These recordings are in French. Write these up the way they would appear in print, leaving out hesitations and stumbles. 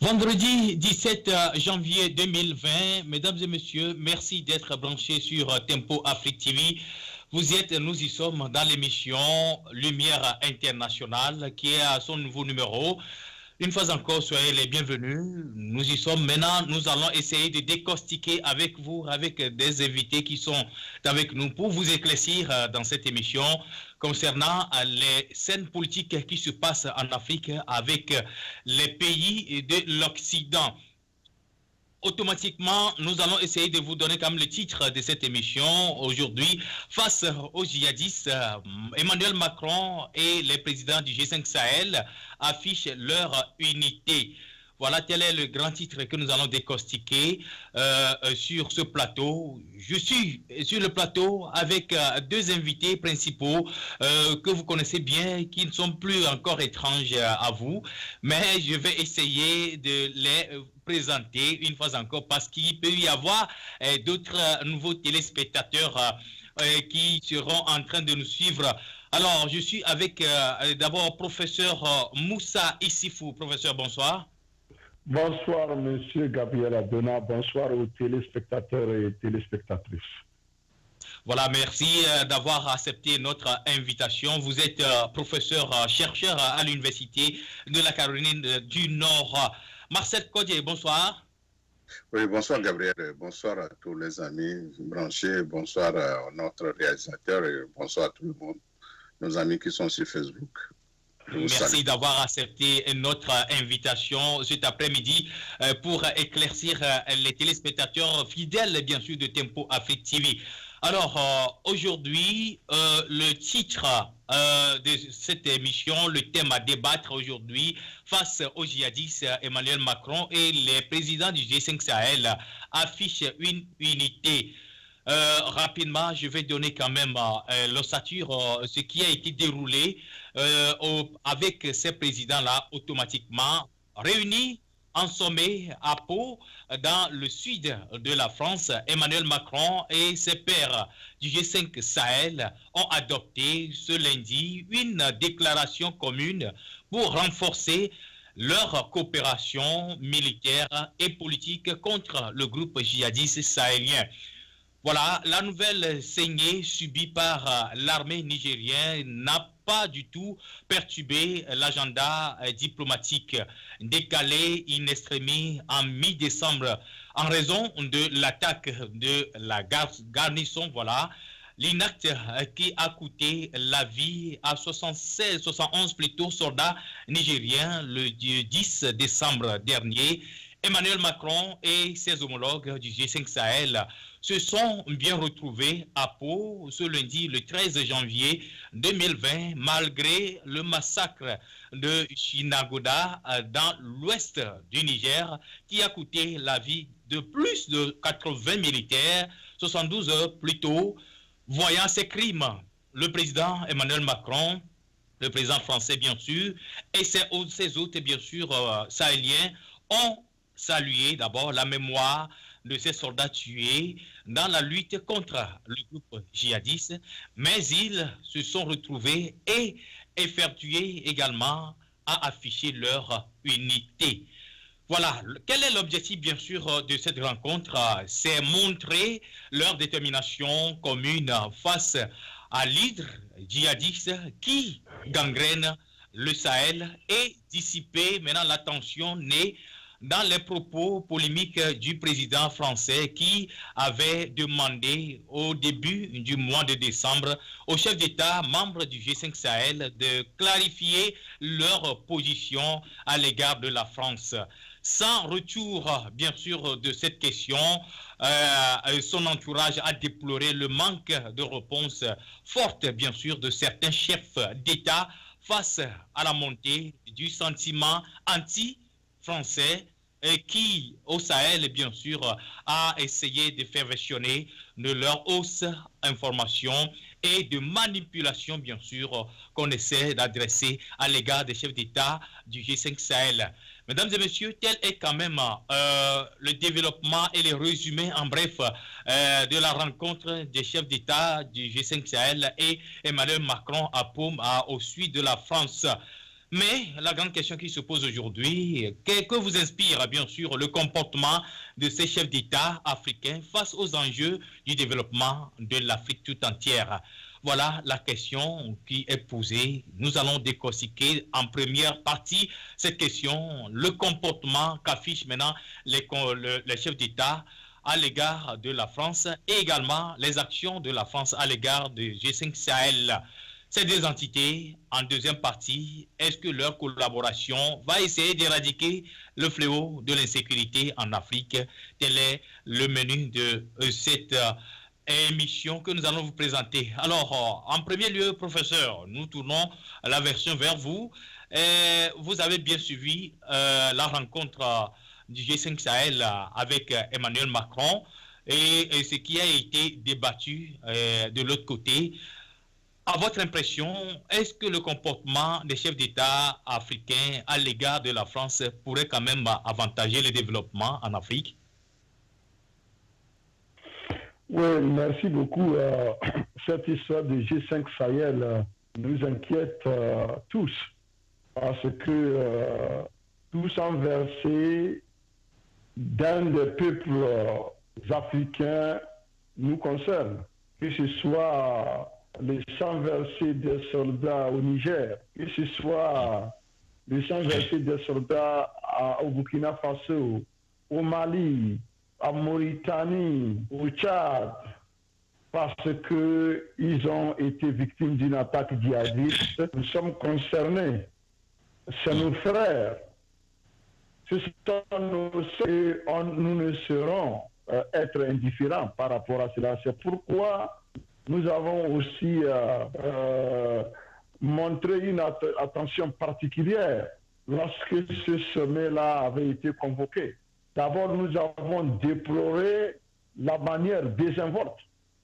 Vendredi 17 janvier 2020, mesdames et messieurs, merci d'être branchés sur Tempo Afrique TV. Nous y sommes dans l'émission Lumière Internationale qui est à son nouveau numéro. Une fois encore, soyez les bienvenus. Nous y sommes. Maintenant, nous allons essayer de décortiquer avec vous, avec des invités qui sont avec nous pour vous éclaircir dans cette émission concernant les scènes politiques qui se passent en Afrique avec les pays de l'Occident. Automatiquement, nous allons essayer de vous donner comme le titre de cette émission aujourd'hui. Face aux djihadistes, Emmanuel Macron et les présidents du G5 Sahel affichent leur unité. Voilà, tel est le grand titre que nous allons décortiquer sur ce plateau. Je suis sur le plateau avec deux invités principaux que vous connaissez bien, qui ne sont plus encore étranges à vous, mais je vais essayer de les présenter une fois encore parce qu'il peut y avoir d'autres nouveaux téléspectateurs qui seront en train de nous suivre. Alors, je suis avec d'abord professeur Moussa Issifou. Professeur, bonsoir. Bonsoir, monsieur Gabriel Adona. Bonsoir aux téléspectateurs et téléspectatrices. Voilà, merci d'avoir accepté notre invitation. Vous êtes professeur-chercheur à l'Université de la Caroline du Nord. Marcel Kodier, bonsoir. Oui, bonsoir Gabriel. Bonsoir à tous les amis branchés. Bonsoir à notre réalisateur et bonsoir à tout le monde, nos amis qui sont sur Facebook. Merci d'avoir accepté notre invitation cet après-midi pour éclaircir les téléspectateurs fidèles, bien sûr, de Tempo Afrique TV. Alors, aujourd'hui, le titre de cette émission, le thème à débattre aujourd'hui, face aux djihadistes, Emmanuel Macron et les présidents du G5 Sahel affichent une unité. Rapidement, je vais donner quand même l'ossature, ce qui a été déroulé avec ces présidents-là automatiquement réunis en sommet à Pau, dans le sud de la France. Emmanuel Macron et ses pairs du G5 Sahel ont adopté ce lundi une déclaration commune pour renforcer leur coopération militaire et politique contre le groupe djihadiste sahélien. Voilà, la nouvelle saignée subie par l'armée nigérienne n'a pas du tout perturbé l'agenda diplomatique décalé in extremis en mi-décembre en raison de l'attaque de la garnison, voilà, l'inacte qui a coûté la vie à 71 plutôt soldats nigériens le 10 décembre dernier. Emmanuel Macron et ses homologues du G5 Sahel se sont bien retrouvés à Pau ce lundi, le 13 janvier 2020, malgré le massacre de Chinagoda dans l'ouest du Niger, qui a coûté la vie de plus de 80 militaires, 72 heures plus tôt. Voyant ces crimes, le président Emmanuel Macron, le président français bien sûr, et ses autres bien sûr sahéliens ont salué d'abord la mémoire de ces soldats tués dans la lutte contre le groupe djihadiste, mais ils se sont retrouvés et effectués également à afficher leur unité. Voilà, quel est l'objectif bien sûr de cette rencontre? C'est montrer leur détermination commune face à l'hydre djihadiste qui gangrène le Sahel et dissiper maintenant la tension née dans les propos polémiques du président français qui avait demandé au début du mois de décembre aux chefs d'État membres du G5 Sahel de clarifier leur position à l'égard de la France. Sans retour, bien sûr, de cette question, son entourage a déploré le manque de réponse forte, bien sûr, de certains chefs d'État face à la montée du sentiment anti-français qui, au Sahel, bien sûr, a essayé de faire versionner de leur hausse information et de manipulation, bien sûr, qu'on essaie d'adresser à l'égard des chefs d'État du G5 Sahel. Mesdames et messieurs, tel est quand même le développement et le résumé en bref de la rencontre des chefs d'État du G5 Sahel et Emmanuel Macron à Pau au sud de la France. Mais la grande question qui se pose aujourd'hui, que vous inspire bien sûr le comportement de ces chefs d'État africains face aux enjeux du développement de l'Afrique tout entière? Voilà la question qui est posée. Nous allons décortiquer en première partie cette question, le comportement qu'affichent maintenant les chefs d'État à l'égard de la France et également les actions de la France à l'égard de G5 Sahel. Ces deux entités, en deuxième partie, est-ce que leur collaboration va essayer d'éradiquer le fléau de l'insécurité en Afrique? Tel est le menu de cette émission que nous allons vous présenter. Alors, en premier lieu, professeur, nous tournons la version vers vous. Vous avez bien suivi la rencontre du G5 Sahel avec Emmanuel Macron et ce qui a été débattu de l'autre côté. À votre impression, est-ce que le comportement des chefs d'État africains à l'égard de la France pourrait quand même avantager le développement en Afrique? Oui, merci beaucoup. Cette histoire de G5 Sahel nous inquiète tous parce que tout sang versé d'un des peuples africains nous concerne, que ce soit le sang versé des soldats au Niger, que ce soit le sang versé des soldats au Burkina Faso, au Mali, en Mauritanie, au Tchad, parce qu'ils ont été victimes d'une attaque djihadiste. Nous sommes concernés. C'est nos frères. Ce sont nous ne serons être indifférents par rapport à cela. C'est pourquoi nous avons aussi montré une attention particulière lorsque ce sommet-là avait été convoqué. D'abord, nous avons déploré la manière désinvolte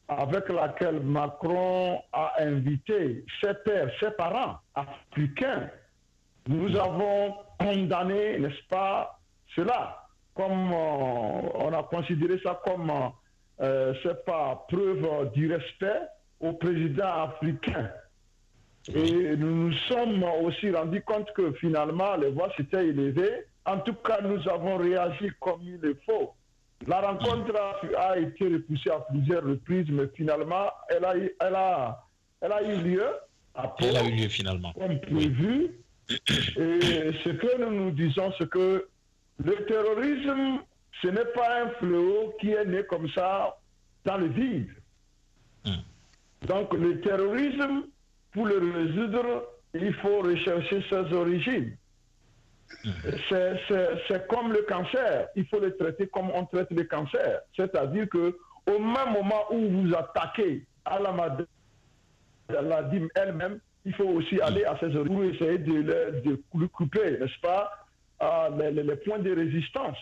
avec laquelle Macron a invité ses pères, ses parents africains. Nous avons condamné, n'est-ce pas, cela, comme on a considéré ça comme c'est pas preuve du respect au président africain. Et nous nous sommes aussi rendus compte que finalement les voix s'étaient élevées. En tout cas, nous avons réagi comme il le faut. La rencontre a été repoussée à plusieurs reprises, mais finalement, elle a eu lieu à Pau, elle a eu lieu finalement, comme prévu. Et ce que nous disons, c'est que le terrorisme, ce n'est pas un fléau qui est né comme ça dans le vide. Donc le terrorisme, pour le résoudre, il faut rechercher ses origines. C'est comme le cancer, il faut le traiter comme on traite le cancer. C'est-à-dire qu'au même moment où vous attaquez à la maladie elle-même, il faut aussi aller à ses origines pour essayer de couper, n'est-ce pas, les points de résistance.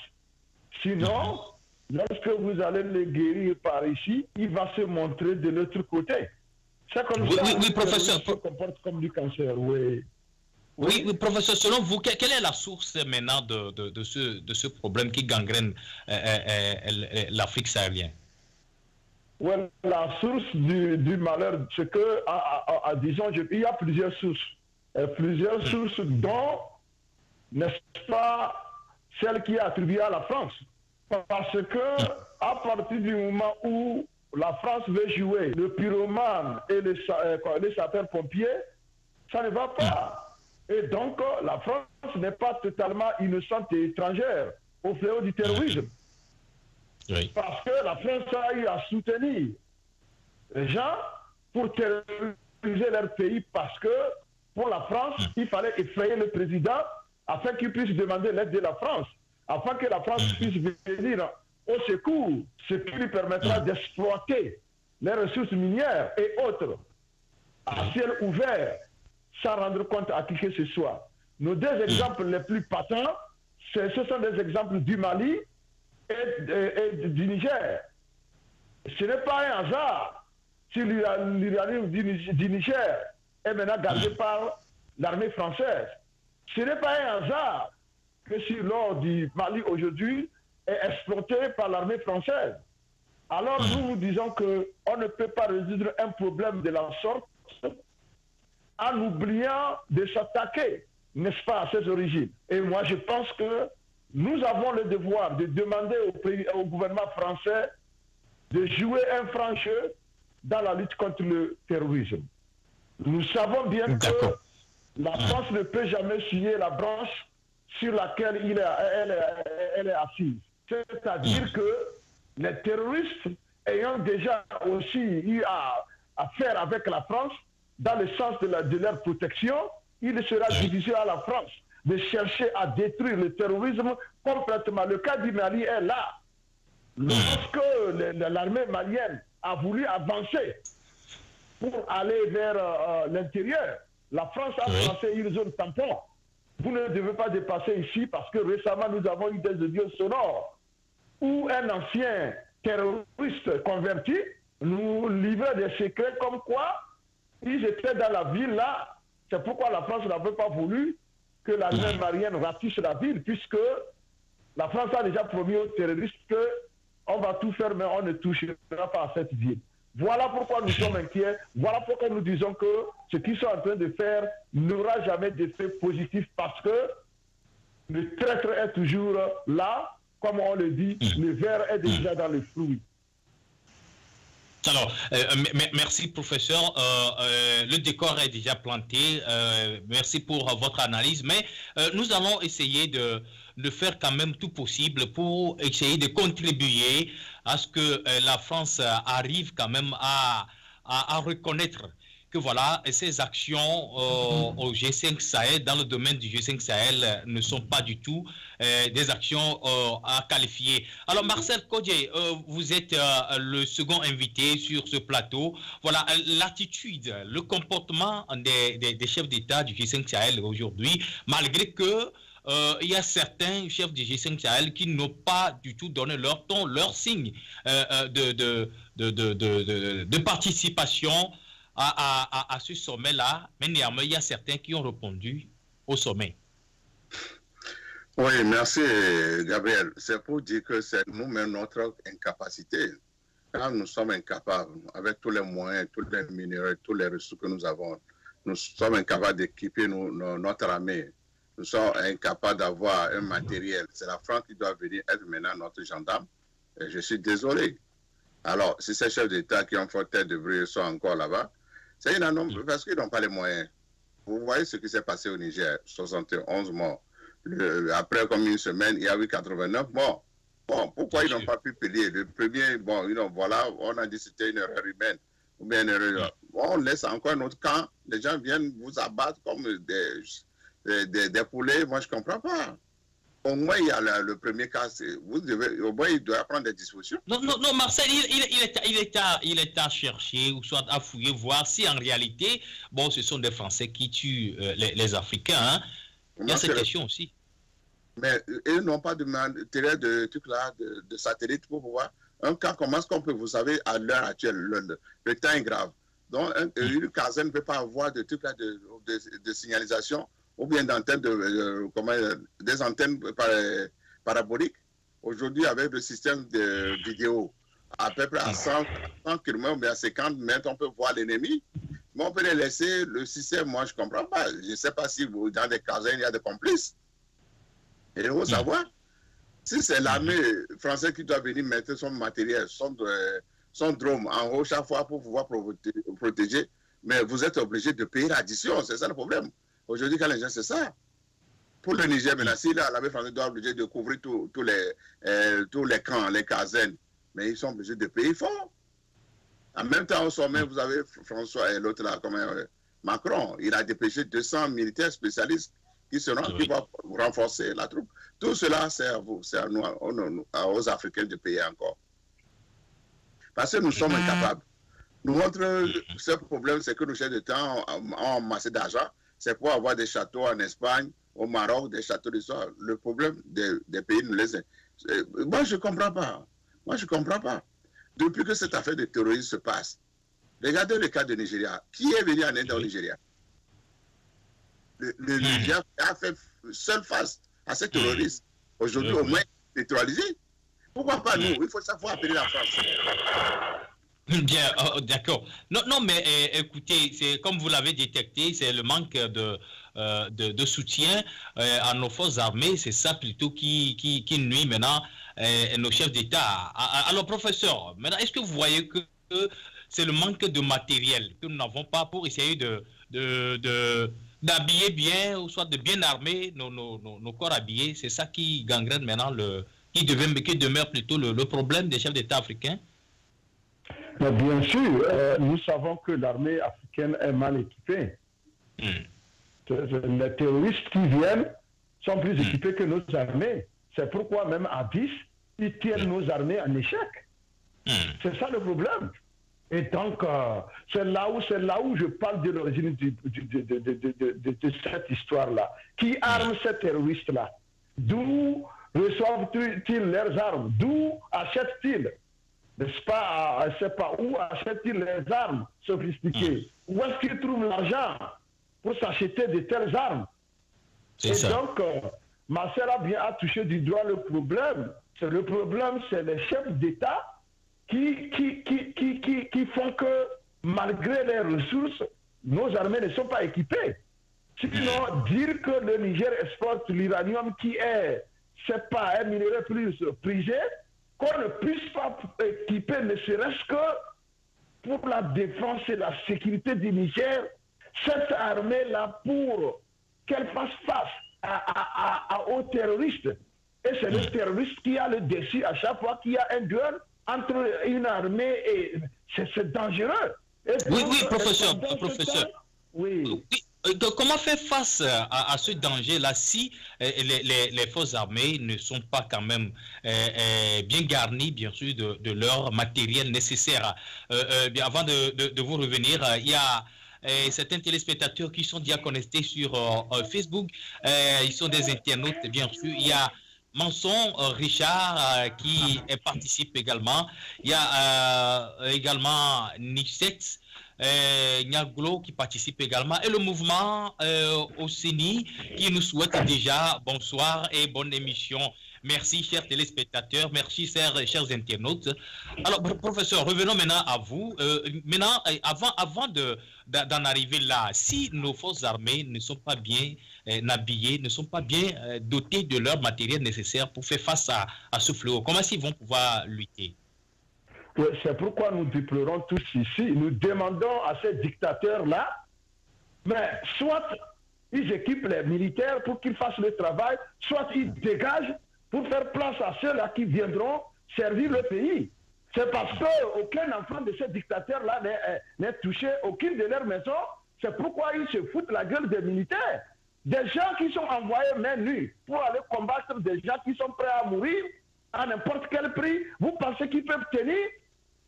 Sinon, lorsque vous allez le guérir par ici, il va se montrer de l'autre côté. C'est comme ça. Oui, professeur. Se comporte comme du cancer, oui. Oui, professeur, selon vous, quelle est la source maintenant de ce problème qui gangrène l'Afrique sahélienne? Oui, la source du malheur, c'est que, disons, il y a plusieurs sources. Plusieurs sources dont, n'est-ce pas, celle qui est attribuée à la France. Parce que, à partir du moment où la France veut jouer le pyromane et les sapeurs-pompiers, ça ne va pas. Et donc, la France n'est pas totalement innocente et étrangère au fléau du terrorisme. Oui. Parce que la France a eu à soutenir les gens pour terroriser leur pays, parce que pour la France, il fallait effrayer le président afin qu'il puisse demander l'aide de la France, afin que la France puisse venir au secours, ce qui lui permettra d'exploiter les ressources minières et autres à ciel ouvert, sans rendre compte à qui que ce soit. Nos deux exemples les plus patents, ce sont des exemples du Mali et du Niger. Ce n'est pas un hasard si l'uranium du Niger est maintenant gardé par l'armée française. Ce n'est pas un hasard que si l'or du Mali aujourd'hui est exploité par l'armée française. Alors nous vous disons qu'on ne peut pas résoudre un problème de la sorte en oubliant de s'attaquer n'est-ce pas, à ces origines. Et moi, je pense que nous avons le devoir de demander au gouvernement français de jouer un franc jeu dans la lutte contre le terrorisme. Nous savons bien que la France ne peut jamais scier la branche sur laquelle elle est assise. C'est-à-dire que les terroristes ayant déjà aussi eu à faire avec la France, dans le sens de leur protection, il sera difficile à la France de chercher à détruire le terrorisme complètement. Le cas du Mali est là. Lorsque l'armée malienne a voulu avancer pour aller vers l'intérieur, la France a placé une zone tampon. Vous ne devez pas dépasser ici parce que récemment nous avons eu des audios sonores où un ancien terroriste converti nous livrait des secrets comme quoi ils étaient dans la ville là. C'est pourquoi la France n'avait pas voulu que l'armée malienne ratisse la ville, puisque la France a déjà promis aux terroristes qu'on va tout faire, mais on ne touchera pas à cette ville. Voilà pourquoi nous sommes inquiets. Voilà pourquoi nous disons que ce qu'ils sont en train de faire n'aura jamais d'effet positif, parce que le traître est toujours là. Comme on le dit, le verre est déjà dans le fruit. Alors, merci professeur. Le décor est déjà planté. Merci pour votre analyse. Mais nous allons essayer de faire quand même tout possible pour essayer de contribuer à ce que la France arrive quand même à reconnaître que voilà, ces actions au G5 Sahel, dans le domaine du G5 Sahel, ne sont pas du tout des actions à qualifier. Alors Marcel Codje, vous êtes le second invité sur ce plateau. Voilà, l'attitude, le comportement des chefs d'État du G5 Sahel aujourd'hui, malgré que il y a certains chefs du G5 Sahel qui n'ont pas du tout donné leur ton, leur signe de participation à ce sommet-là, mais néanmoins, il y a certains qui ont répondu au sommet. Oui, merci Gabriel. C'est pour dire que c'est nous-mêmes notre incapacité. Quand nous sommes incapables, avec tous les moyens, tous les minéraux, tous les ressources que nous avons, nous sommes incapables d'équiper notre armée. Nous sommes incapables d'avoir un matériel. C'est la France qui doit venir être maintenant notre gendarme. Et je suis désolé. Alors, si ces chefs d'État qui ont fait tête de brûler sont encore là-bas, c'est parce qu'ils n'ont pas les moyens. Vous voyez ce qui s'est passé au Niger, 71 morts. Après comme une semaine, il y a eu 89 morts. Bon, pourquoi ils n'ont pas pu payer? Le premier, bon, voilà, on a dit que c'était une erreur humaine. Ou bien une erreur. On laisse encore un autre camp. Les gens viennent vous abattre comme des poulets. Moi, je ne comprends pas. Au moins, il y a le premier cas. Au moins, il doit prendre des dispositions. Non, Marcel, il est à chercher, ou soit à fouiller, voir si en réalité, bon, ce sont des Français qui tuent les Africains. Hein. Il y a cette question aussi. Mais ils n'ont pas de matériel de trucs là, de satellite pour pouvoir. Un cas comme ce qu'on peut, vous savez, à l'heure actuelle, le temps est grave. Donc, une caserne ne peut pas avoir de trucs là de signalisation, ou bien d'antennes des antennes paraboliques. Aujourd'hui, avec le système de vidéo, à peu près à 100 km, mais à 50 mètres, on peut voir l'ennemi. Mais on peut les laisser, le système, moi, je ne comprends pas. Je ne sais pas si dans des casernes, il y a des complices. Et il faut savoir, si c'est l'armée française qui doit venir mettre son matériel, son drone en haut chaque fois pour pouvoir protéger, mais vous êtes obligé de payer l'addition, c'est ça le problème. Aujourd'hui, quand les gens, c'est ça. Pour le Niger, maintenant, si l'armée française doit obliger de couvrir tous les camps, les casernes, mais ils sont obligés de payer fort. En même temps, au sommet, vous avez François et l'autre là, comme Macron. Il a dépêché 200 militaires spécialistes qui vont renforcer la troupe. Tout cela, c'est à vous, c'est à nous, aux Africains de payer encore. Parce que nous sommes incapables. Notre seul problème, c'est que nos chefs d'État ont amassé d'argent. C'est pour avoir des châteaux en Espagne, au Maroc, des châteaux d'histoire. Le problème des pays nous les... Moi, je ne comprends pas. Moi, je ne comprends pas. Depuis que cette affaire de terrorisme se passe, regardez le cas de Nigeria. Qui est venu en aide au Nigeria? Le Nigeria a fait seule face à ces terroristes. Aujourd'hui, au moins, neutralisé. Pourquoi pas nous? Il faut savoir appeler la France. Bien, d'accord. Non, mais écoutez, c'est comme vous l'avez détecté, c'est le manque de soutien à nos forces armées. C'est ça plutôt qui nuit maintenant nos chefs d'État. Alors, professeur, maintenant, est-ce que vous voyez que c'est le manque de matériel que nous n'avons pas pour essayer d'habiller bien, ou soit de bien armer nos corps habillés? C'est ça qui gangrène maintenant, qui demeure plutôt le problème des chefs d'État africains? Mais bien sûr, nous savons que l'armée africaine est mal équipée. Les terroristes qui viennent sont plus équipés que nos armées. C'est pourquoi même à 10, ils tiennent nos armées en échec. C'est ça le problème. Et donc, c'est là où je parle de l'origine de cette histoire-là. Qui arme ces terroristes-là? D'où reçoivent-ils leurs armes? D'où achètent-ils? N'est-ce pas? C'est pas où achètent-ils les armes sophistiquées? Où est-ce qu'ils trouvent l'argent pour s'acheter de telles armes? Et ça. Donc, Marcel a touché du doigt le problème. Le problème, c'est les chefs d'État qui font que, malgré les ressources, nos armées ne sont pas équipées. Sinon, dire que le Niger exporte l'uranium qui est, c'est pas un minerai plus prisé, qu'on ne puisse pas équiper, ne serait-ce que pour la défense et la sécurité du Niger, cette armée-là, pour qu'elle fasse face aux terroristes. Et c'est le terroriste qui a le dessus à chaque fois qu'il y a un duel entre une armée et... C'est dangereux. Oui, professeur. Oui. Comment faire face à ce danger-là si les forces armées ne sont pas quand même bien garnies, bien sûr, de leur matériel nécessaire? Avant de vous revenir, il y a certains téléspectateurs qui sont déjà connectés sur Facebook. Ils sont des internautes, bien sûr. Il y a Manson Richard qui participe également. Il y a également Nixex Niaglo qui participe également, et le mouvement Océanie qui nous souhaite déjà bonsoir et bonne émission. Merci, chers téléspectateurs, merci, chers internautes. Alors, professeur, revenons maintenant à vous. Maintenant, avant d'en arriver là, si nos forces armées ne sont pas bien habillées, ne sont pas bien dotées de leur matériel nécessaire pour faire face à ce fléau, comment est-ce qu'ils vont pouvoir lutter? C'est pourquoi nous déplorons tous ici. Nous demandons à ces dictateurs-là, mais soit ils équipent les militaires pour qu'ils fassent le travail, soit ils dégagent pour faire place à ceux-là qui viendront servir le pays. C'est parce qu'aucun enfant de ces dictateurs-là n'est touché, aucune de leurs maisons. C'est pourquoi ils se foutent la gueule des militaires. Des gens qui sont envoyés main nue pour aller combattre des gens qui sont prêts à mourir à n'importe quel prix. Vous pensez qu'ils peuvent tenir?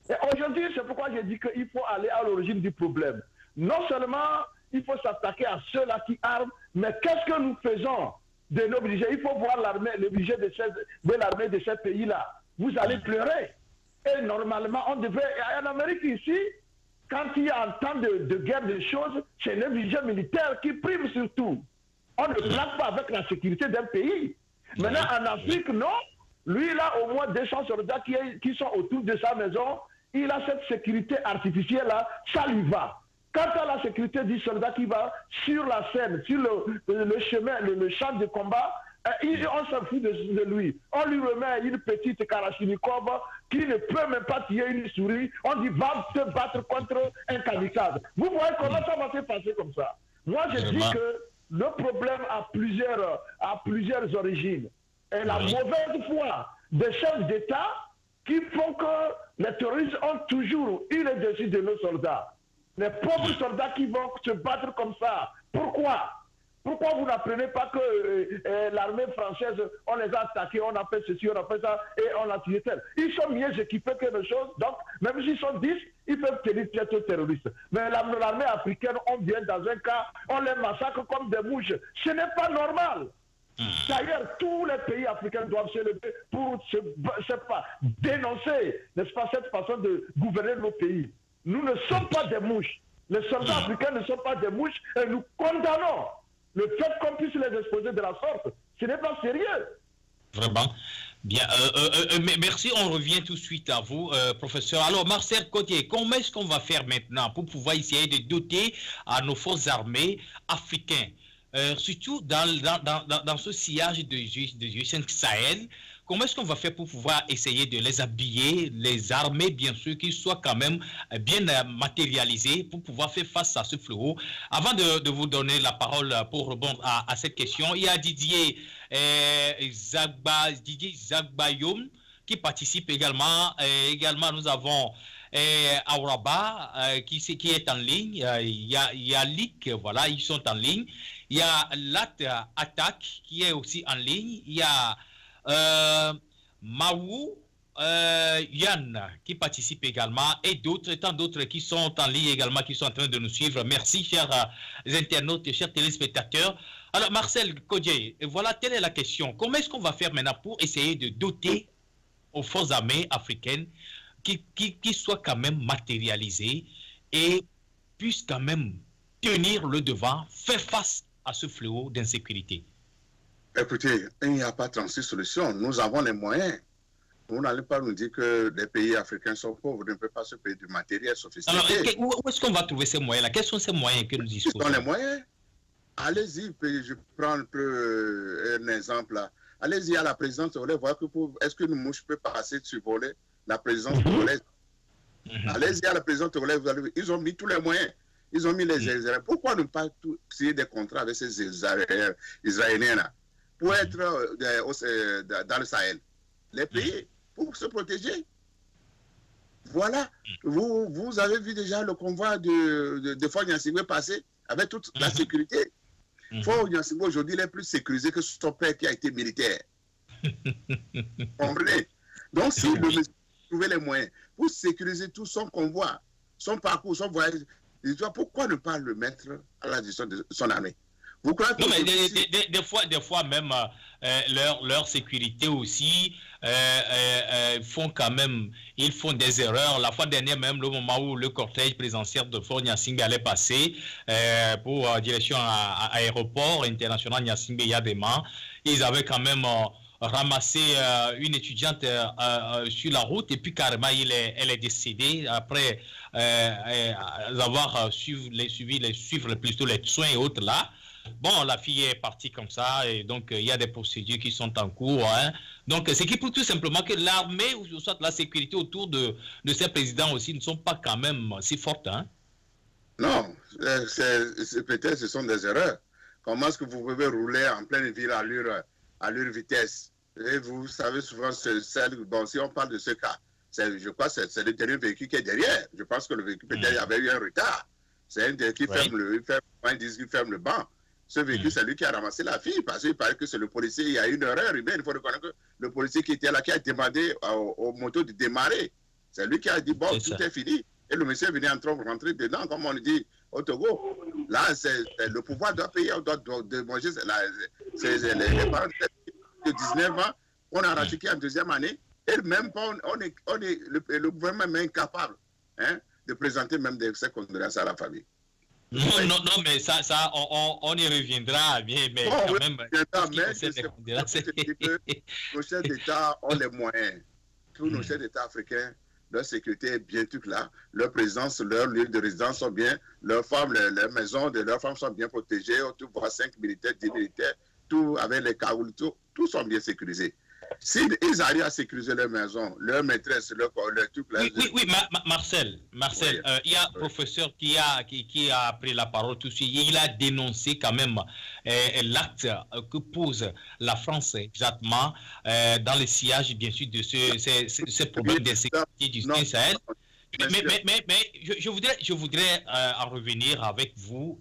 Et aujourd'hui, c'est pourquoi je dis qu'il faut aller à l'origine du problème. Non seulement il faut s'attaquer à ceux-là qui arment, mais qu'est-ce que nous faisons de nos budgets? Il faut voir le budget de l'armée de ce pays-là. Vous allez pleurer. Et normalement, on devrait... En Amérique ici, quand il y a un temps de guerre des choses, c'est le budget militaire qui prime surtout. On ne blague pas avec la sécurité d'un pays. Maintenant, en Afrique, non. Lui, il a au moins 200 soldats qui sont autour de sa maison. Il a cette sécurité artificielle-là, ça lui va. Quant à la sécurité du soldat qui va sur la scène, sur le chemin, le champ de combat, on s'en fout de lui. On lui remet une petite Kalachnikov qui ne peut même pas tirer une souris. On dit va te battre contre un kamikaze. Vous voyez comment ça va se passer comme ça? Moi, je dis que le problème a plusieurs origines. Et la mauvaise foi des chefs d'État qui font que les terroristes ont toujours eu le dessus de nos soldats. Les pauvres soldats qui vont se battre comme ça. Pourquoi? Pourquoi vous n'apprenez pas que l'armée française, on les a attaqués, on a fait ceci, on a fait ça, et on a tué tel? Ils sont mieux équipés que nos choses, donc même s'ils sont 10, ils peuvent tenir tête aux terroristes. Mais l'armée africaine, on vient dans un cas, on les massacre comme des mouches. Ce n'est pas normal. D'ailleurs, tous les pays africains doivent se lever pour dénoncer, n'est-ce pas, cette façon de gouverner nos pays. Nous ne sommes pas des mouches. Les soldats africains ne sont pas des mouches et nous condamnons le fait qu'on puisse les exposer de la sorte. Ce n'est pas sérieux. Vraiment. Bien. Merci. On revient tout de suite à vous, professeur. Alors, Marcel Cottier, comment est-ce qu'on va faire maintenant pour pouvoir essayer de doter à nos forces armées africaines surtout dans ce sillage de G5 Sahel, comment est-ce qu'on va faire pour pouvoir essayer de les habiller, les armer, bien sûr, qu'ils soient quand même bien matérialisés pour pouvoir faire face à ce fléau? Avant de vous donner la parole pour répondre à cette question, il y a Didier Zagbayoum qui participe également. Également, nous avons Auraba qui est en ligne. Il y a Lick, voilà, ils sont en ligne. Il y a Lat Attack qui est aussi en ligne. Il y a Maou Yann qui participe également et d'autres, tant d'autres qui sont en ligne également, qui sont en train de nous suivre. Merci, chers internautes et chers téléspectateurs. Alors, Marcel Kodje, voilà, telle est la question. Comment est-ce qu'on va faire maintenant pour essayer de doter aux forces armées africaines qui soient quand même matérialisées et puissent quand même tenir le devant, faire face à ce fléau d'insécurité? Écoutez, il n'y a pas 36 solutions. Nous avons les moyens. Vous n'allez pas nous dire que les pays africains sont pauvres, ne peuvent pas se payer du matériel sophistiqué. Alors, où est-ce qu'on va trouver ces moyens-là? Quels sont ces moyens que nous disposons? Dans les moyens. Allez-y, je prends un peu un exemple là. Allez-y à la présidence togolaise, voir que est-ce qu'une mouche peut passer sur voler la présidence togolaise? Allez-y à la présidence togolaise, ils ont mis tous les moyens. Ils ont mis les Israéliens. Pourquoi ne pas signer des contrats avec ces Israéliens-là pour être dans le Sahel? Les pays pour se protéger. Voilà. Vous avez vu déjà le convoi de Fort Gnassingbé passer avec toute la sécurité. Fort Gnassingbé aujourd'hui il est plus sécurisé que son père qui a été militaire. Comprenez? Donc si le monsieur trouvait les moyens pour sécuriser tout son convoi, son parcours, son voyage, pourquoi ne pas le mettre à la gestion de son armée? Vous croyez que non, mais des fois même leur sécurité aussi font quand même, ils font des erreurs. La fois dernière même, le moment où le cortège présidentiel de Fort Gnassingbé allait passer pour direction à aéroport international Gnassingbé-Yadema, ils avaient quand même ramassé une étudiante sur la route et puis carrément elle est décédée après avoir suivre plutôt les soins et autres là. Bon, la fille est partie comme ça et donc il y a des procédures qui sont en cours. Hein. Donc, c'est qui prouve tout simplement que l'armée ou soit la sécurité autour de ces présidents aussi ne sont pas quand même si fortes. Hein. Non, peut-être ce sont des erreurs. Comment est-ce que vous pouvez rouler en pleine ville à leur vitesse? Et vous savez souvent, bon, si on parle de ce cas, je crois que c'est le dernier véhicule qui est derrière. Je pense que le véhicule peut-être avait eu un retard. C'est un des qui ferme le banc. Ce véhicule, c'est lui qui a ramassé la fille, parce qu'il paraît que c'est le policier, il y a une erreur humaine. Il faut reconnaître que le policier qui était là, qui a demandé aux motos de démarrer, c'est lui qui a dit, bon, tout est fini. Et le monsieur est venu en train de rentrer dedans, comme on le dit au Togo. Là, le pouvoir doit payer, on doit manger. Les parents de 19 ans, on a ratifié en deuxième année, et même pas, le gouvernement est incapable de présenter même ces condoléances à la famille. Non, mais ça on y reviendra, mais quand même. Nos chefs d'État ont les moyens. Tous nos chefs d'État africains, leur sécurité est bien toute là. Leur présence, leur lieu de résidence sont bien. Leurs femmes, les maisons de leurs femmes sont bien protégées. Tout voit 5 militaires, 10 militaires, tout avec les caoules, tout sont bien sécurisés. S'ils arrivent à sécuriser leur maison, leur maîtresse, leur truc là. Oui, Marcel, oui, il y a un professeur qui a pris la parole tout de suite. Il a dénoncé quand même l'acte que pose la France exactement dans le sillage, bien sûr, de ces problèmes d'insécurité du Sahel. Mais je voudrais en revenir avec vous.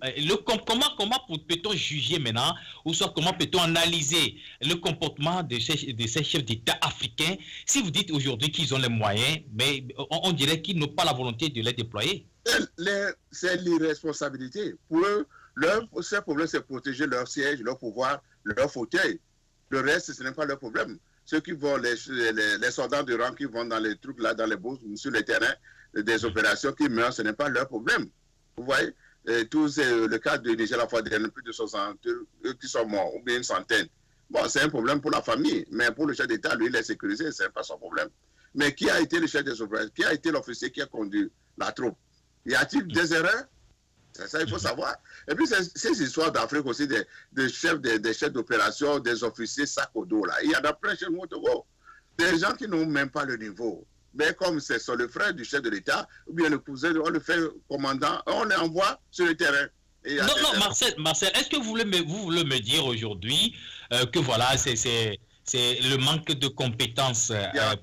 Comment peut-on juger maintenant, ou soit comment peut-on analyser le comportement de ces chefs d'État africains si vous dites aujourd'hui qu'ils ont les moyens, mais on dirait qu'ils n'ont pas la volonté de les déployer? C'est l'irresponsabilité. Pour eux, leur seul problème, c'est protéger leur siège, leur pouvoir, leur fauteuil. Le reste, ce n'est pas leur problème. Ceux qui vont, les soldats de rang qui vont dans les trucs là, dans les bourses, sur les terrains, des opérations qui meurent, ce n'est pas leur problème. Vous voyez, le cas de Niger, la fois dernière, plus de 60 qui sont morts, ou bien une centaine. Bon, c'est un problème pour la famille, mais pour le chef d'État, lui, il est sécurisé, ce n'est pas son problème. Mais qui a été le chef des opérations? Qui a été l'officier qui a conduit la troupe? Y a-t-il des erreurs? C'est ça, il faut savoir. Et puis, ces histoires d'Afrique aussi, des chefs d'opération, des officiers sac au dos, là. Il y en a plein chez nous au Togo. Des gens qui n'ont même pas le niveau. Mais comme c'est le frère du chef de l'État, ou bien le cousin, on le fait commandant, on l'envoie sur le terrain. Non, Marcel, est-ce que vous voulez me dire aujourd'hui que voilà, c'est le manque de compétences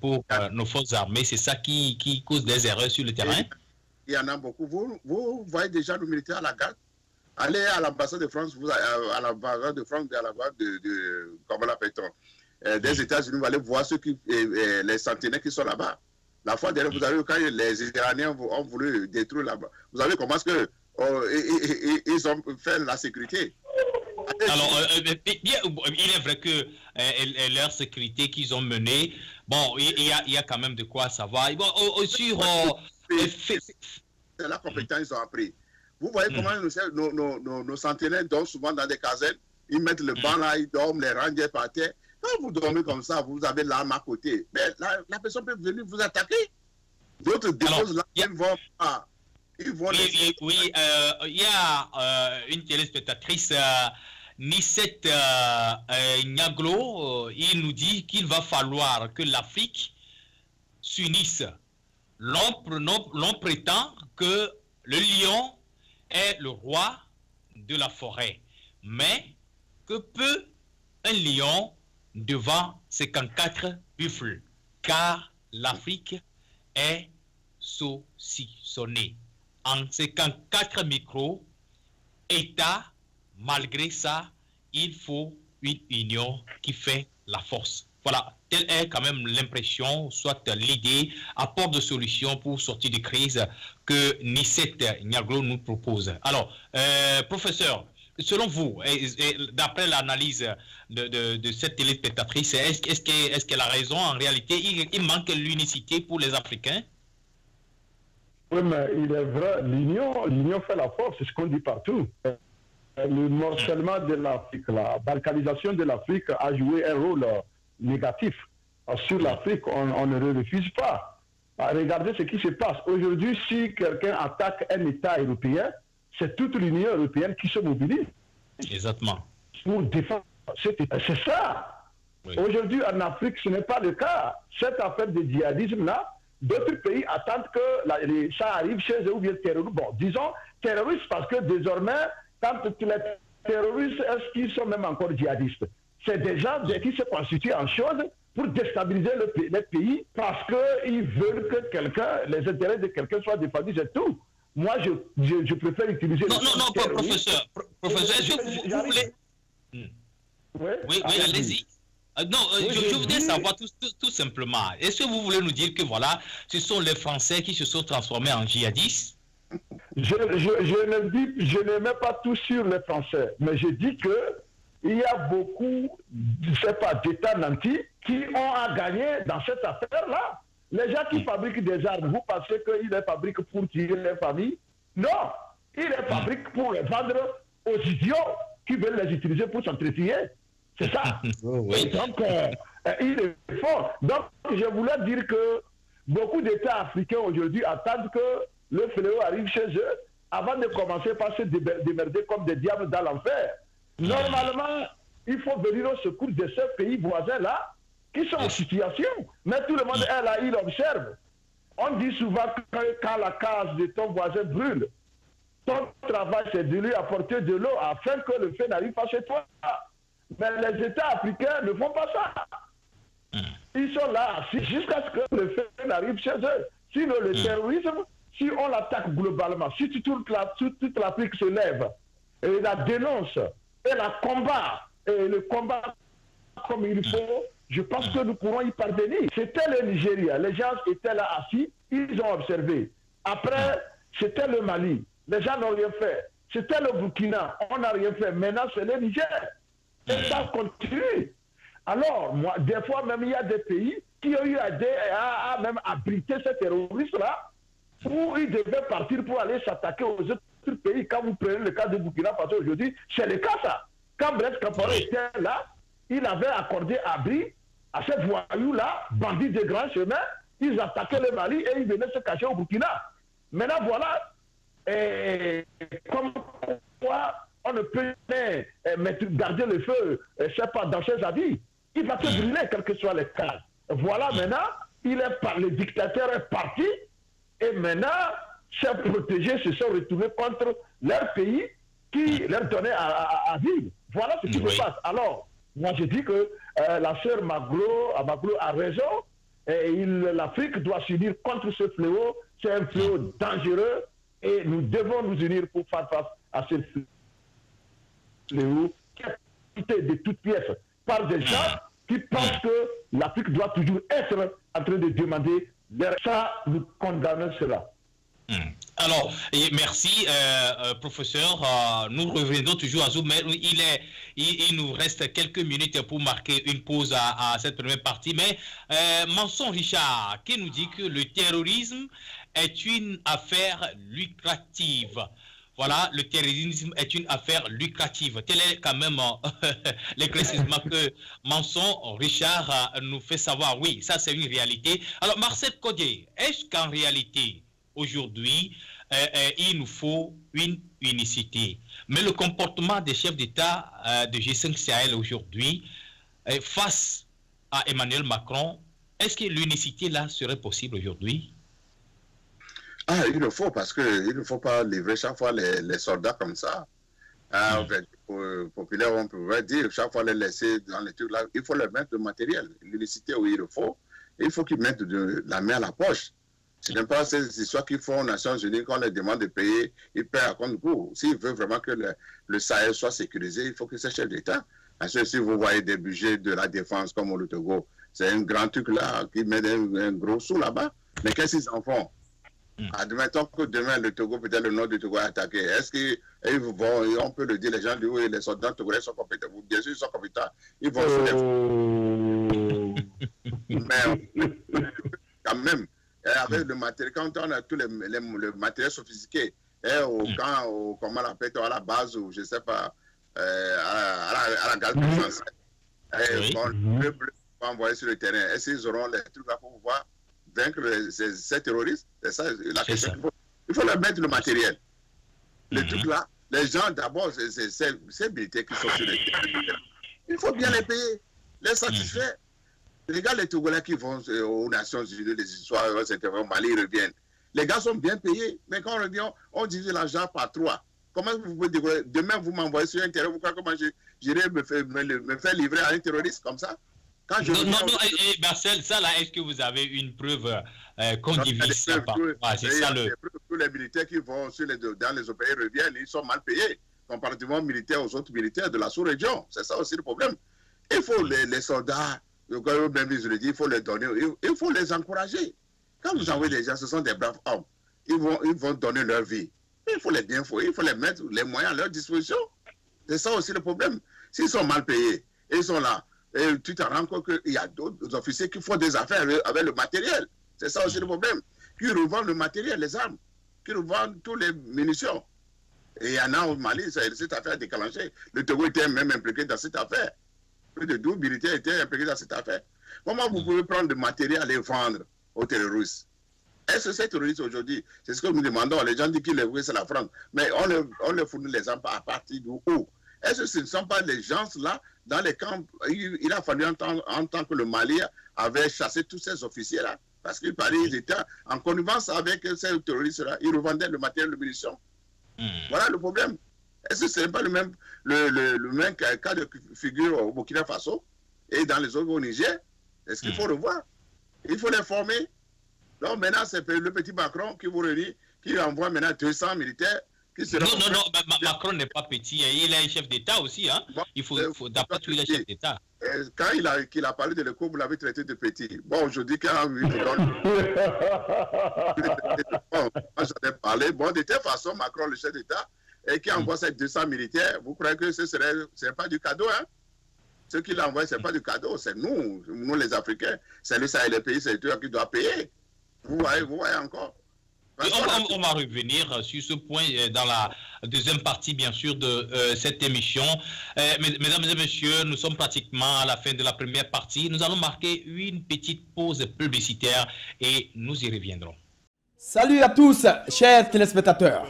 pour nos forces armées, c'est ça qui cause des erreurs sur le terrain? Il y en a beaucoup. Vous voyez déjà nos militaires à la garde. Allez à l'ambassade de France, à l'ambassade de France, à l'ambassade comment l'appelle-t-on, des États-Unis, vous allez voir les sentinelles qui sont là-bas. La fois dernière, vous avez vu quand les Iraniens ont voulu détruire là-bas. Vous savez comment est-ce que ils ont fait la sécurité. Alors, il est vrai que leur sécurité qu'ils ont menée, bon, il y a quand même de quoi savoir. Bon, c'est la compétence qu'ils ont appris. Vous voyez comment nos sentinelles dorment souvent dans des casernes. Ils mettent le banc là, ils dorment, les rangers par terre. Quand vous dormez comme ça, vous avez l'arme à côté. Mais la personne peut venir vous attaquer. D'autres déposent là, ils vont pas. Oui, il y a une téléspectatrice, Nicette Niaglo, il nous dit qu'il va falloir que l'Afrique s'unisse. L'on prétend que le lion est le roi de la forêt, mais que peut un lion devant 54 buffles, car l'Afrique est saucissonnée en 54 micro-États. Malgré ça, il faut une union qui fait la force. Voilà, telle est quand même l'impression, soit l'idée, apport de solution pour sortir de crise que Nicette Niaglo nous propose. Alors, professeur, selon vous, d'après l'analyse de cette téléspectatrice, est-ce qu'elle a raison? En réalité, il manque l'unicité pour les Africains? Oui, mais il est vrai, l'union fait la force, c'est ce qu'on dit partout. Le morcellement de l'Afrique, la balkanisation de l'Afrique a joué un rôle négatif. Sur l'Afrique, on ne le refuse pas. Regardez ce qui se passe. Aujourd'hui, si quelqu'un attaque un État européen, c'est toute l'Union européenne qui se mobilise. Exactement. Pour défendre cet État. C'est ça. Oui. Aujourd'hui, en Afrique, ce n'est pas le cas. Cette affaire de djihadisme-là, d'autres pays attendent que ça arrive chez eux ou bien terroristes. Bon, disons terroristes parce que désormais, quand les terroristes, est-ce qu'ils sont même encore djihadistes? C'est des gens qui se constituent en chose pour déstabiliser les pays parce qu'ils veulent que les intérêts de quelqu'un soient défendus, c'est tout. Moi, je préfère utiliser... Non, professeur, est-ce que vous voulez... Oui, allez-y. Non, je voudrais savoir tout simplement, est-ce que vous voulez nous dire que voilà, ce sont les Français qui se sont transformés en djihadistes? Je ne mets pas tout sur les Français, mais je dis que il y a beaucoup, d'États nantis qui ont à gagner dans cette affaire-là. Les gens qui fabriquent des armes, vous pensez qu'ils les fabriquent pour tuer les familles? Non, ils les fabriquent pour les vendre aux idiots qui veulent les utiliser pour s'entretuer. C'est ça. Oui. Donc, il est fort. Donc, je voulais dire que beaucoup d'États africains aujourd'hui attendent que le fléau arrive chez eux avant de commencer par se démerder comme des diables dans l'enfer. Normalement, il faut venir au secours de ces pays voisins-là qui sont en situation. Mais tout le monde est là, il observe. On dit souvent que quand la case de ton voisin brûle, ton travail c'est de lui apporter de l'eau afin que le feu n'arrive pas chez toi. Mais les États africains ne font pas ça. Ils sont là jusqu'à ce que le feu n'arrive chez eux. Sinon, le terrorisme, si on l'attaque globalement, si toute l'Afrique se lève et la dénonce et la combat, et le combat comme il faut, je pense que nous pourrons y parvenir. C'était le Nigeria, les gens étaient là assis, ils ont observé. Après, c'était le Mali, les gens n'ont rien fait. C'était le Burkina, on n'a rien fait. Maintenant, c'est le Niger. Et ça continue. Alors, moi, des fois même, il y a des pays qui ont eu à même abriter ces terroristes-là, où ils devaient partir pour aller s'attaquer aux autres pays. Quand vous prenez le cas de Burkina Faso aujourd'hui, c'est le cas ça. Quand Blaise Compaoré était là, il avait accordé abri à ces voyous-là, bandits de grand chemin, ils attaquaient le Mali et ils venaient se cacher au Burkina. Maintenant, voilà, Et comme quoi on ne peut garder le feu, je ne sais pas, dans ses avis. Il va te brûler, quel que soit les cas. Voilà, maintenant, le dictateur est parti, et maintenant, ses protégés se sont retournés contre leur pays qui leur donnait à vivre. Voilà ce qui se passe. Alors, moi je dis que la sœur Maglo a raison, et l'Afrique doit s'unir contre ce fléau. C'est un fléau dangereux, et nous devons nous unir pour faire face à ce fléau qui est de toutes pièces par des gens qui pensent que l'Afrique doit toujours être en train de demander. Ça, nous condamnons cela. Alors, merci, professeur. Nous revenons toujours à Zoom, mais il nous reste quelques minutes pour marquer une pause à cette première partie. Mais Manson Richard, qui nous dit que le terrorisme est une affaire lucrative. Voilà, le terrorisme est une affaire lucrative. Tel est quand même l'éclaircissement que Manson Richard nous fait savoir. Oui, ça c'est une réalité. Alors, Marcel Codier, est-ce qu'en réalité, aujourd'hui, il nous faut une unicité? Mais le comportement des chefs d'État de G5 Sahel aujourd'hui, face à Emmanuel Macron, est-ce que l'unicité là serait possible aujourd'hui? Ah, il le faut, parce qu'il ne faut pas livrer chaque fois les soldats comme ça. En fait, populaire, on pourrait dire, chaque fois les laisser dans les trucs là, il faut leur mettre le matériel. L'unicité, oui, il le faut. Il faut qu'ils mettent la main à la poche. Ce n'est pas ces histoires qu'ils font aux Nations Unies, quand on les demande de payer, ils paient à compte-gouttes. S'ils veulent vraiment que le Sahel soit sécurisé, il faut que ces chefs d'État. Parce que si vous voyez des budgets de la défense comme au Togo, c'est un grand truc là, qui met un gros sou là-bas. Mais qu'est-ce qu'ils en font? Admettons que demain, le Togo, peut-être le nord du Togo est attaqué. Est-ce qu'ils vont, on peut le dire, les gens disent, oui, les soldats togolais sont compétents. Bien sûr, ils sont compétents. Ils vont mais quand même, avec le matériel, quand on a tout le matériel sophistiqué, au camp, comment on l'appelle, à la base, ou je ne sais pas, à la galerie française, le bleu va envoyer sur le terrain. Est-ce qu'ils auront les trucs là pour pouvoir vaincre ces terroristes? C'est ça la question. Il faut leur mettre le matériel. Les trucs là, les gens, d'abord, ces militaires qui sont sur le terrain, il faut bien les payer, les satisfaire. Regarde les Togolais qui vont aux Nations Unies, les histoires, au Mali, ils reviennent. Les gars sont bien payés, mais quand on revient, on divise l'argent par 3. Comment vous pouvez dire, demain vous m'envoyez sur un terrain, vous croyez comment j'irai me faire livrer à un terroriste comme ça? Non, Marcel, ça là, est-ce que vous avez une preuve qu'on divise ça par 3? C'est ça le... Tous les militaires qui vont dans les pays reviennent, ils sont mal payés, comparativement aux autres militaires de la sous-région. C'est ça aussi le problème. Il faut les soldats, même je le dis, il faut les donner, il faut les encourager. Quand vous envoyez des gens, ce sont des braves hommes. Ils vont donner leur vie. Il faut les bien il faut les mettre les moyens à leur disposition. C'est ça aussi le problème. S'ils sont mal payés, et ils sont là, et tu te rends compte qu'il y a d'autres officiers qui font des affaires avec le matériel. C'est ça aussi le problème. Qui revendent le matériel, les armes, qui revendent toutes les munitions. Et il y en a au Mali, cette affaire a déclenché. Le Togo était même impliqué dans cette affaire. Plus de 12 militaires étaient impliqués dans cette affaire. Comment vous pouvez prendre du matériel et le vendre aux terroristes? Est-ce que ces terroristes aujourd'hui, c'est ce que nous demandons, les gens disent qu'ils les voient, c'est la France, mais on leur fournit les armes à partir d'où? Est-ce que ce ne sont pas les gens là, dans les camps? Il a fallu en tant que le Mali avait chassé tous ces officiers-là, parce qu'il parlait, ils étaient en connivence avec ces terroristes-là, ils revendaient le matériel de munitions. Voilà le problème. Est-ce que ce n'est pas le même cas de figure au Burkina Faso et dans les autres au Niger? Est-ce qu'il faut revoir? Il faut les former. Donc maintenant, c'est le petit Macron qui vous réunit, qui envoie maintenant 200 militaires. Non, Macron n'est pas petit, il est chef d'État aussi. Hein? Bon, il faut d'après tout, il est chef d'État. Quand il a parlé de l'écho, vous l'avez traité de petit. Bon, aujourd'hui, quand il vous donne... Bon, j'en ai parlé. Bon, de toute façon, Macron, le chef d'État, et qui envoie ces 200 militaires, vous croyez que ce n'est pas du cadeau, hein? Ce qu'il envoie, ce n'est pas du cadeau, c'est nous les Africains. C'est le Sahel, les pays, c'est eux qui doivent payer. Vous voyez encore. On va revenir sur ce point dans la deuxième partie, bien sûr, de cette émission. Mesdames et messieurs, nous sommes pratiquement à la fin de la première partie. Nous allons marquer une petite pause publicitaire et nous y reviendrons. Salut à tous, chers téléspectateurs.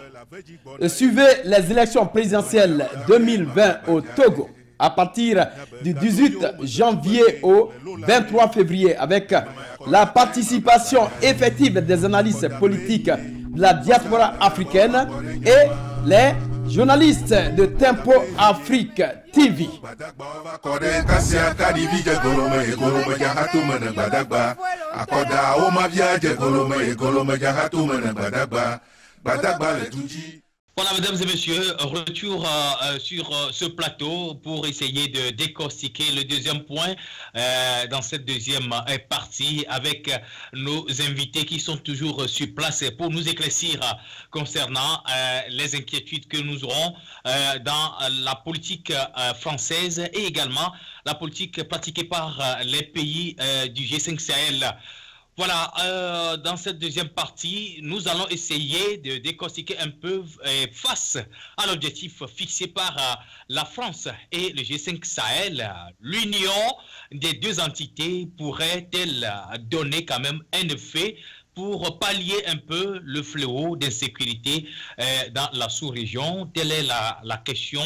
Suivez les élections présidentielles 2020 au Togo à partir du 18 janvier au 23 février avec la participation effective des analystes politiques de la diaspora africaine et les journalistes de Tempo Afrique TV. Voilà, mesdames et messieurs, retour sur ce plateau pour essayer de décortiquer le deuxième point dans cette deuxième partie avec nos invités qui sont toujours sur place pour nous éclaircir concernant les inquiétudes que nous aurons dans la politique française et également la politique pratiquée par les pays du G5 Sahel. Voilà, dans cette deuxième partie, nous allons essayer de décortiquer un peu face à l'objectif fixé par la France et le G5 Sahel. L'union des deux entités pourrait-elle donner quand même un effet pour pallier un peu le fléau d'insécurité dans la sous-région? Telle est la question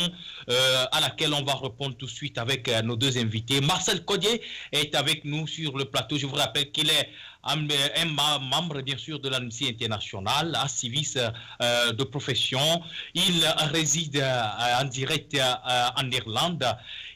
à laquelle on va répondre tout de suite avec nos deux invités. Marcel Codier est avec nous sur le plateau. Je vous rappelle qu'il est un membre, bien sûr, de l'Amnesty International, activiste de profession. Il réside en direct en Irlande.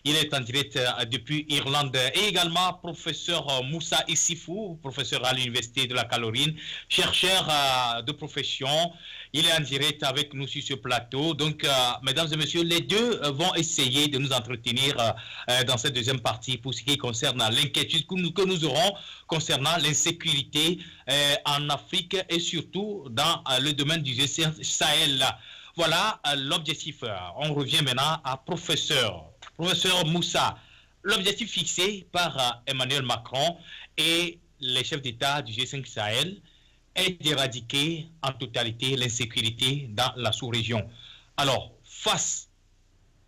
Il est en direct depuis Irlande et également professeur Moussa Issifou, professeur à l'Université de la Caroline, chercheur de profession. Il est en direct avec nous sur ce plateau. Donc, mesdames et messieurs, les deux vont essayer de nous entretenir dans cette deuxième partie pour ce qui concerne l'inquiétude que nous aurons concernant l'insécurité en Afrique et surtout dans le domaine du G5 Sahel. Voilà l'objectif. On revient maintenant à professeur Moussa. L'objectif fixé par Emmanuel Macron et les chefs d'État du G5 Sahel est d'éradiquer en totalité l'insécurité dans la sous-région. Alors, face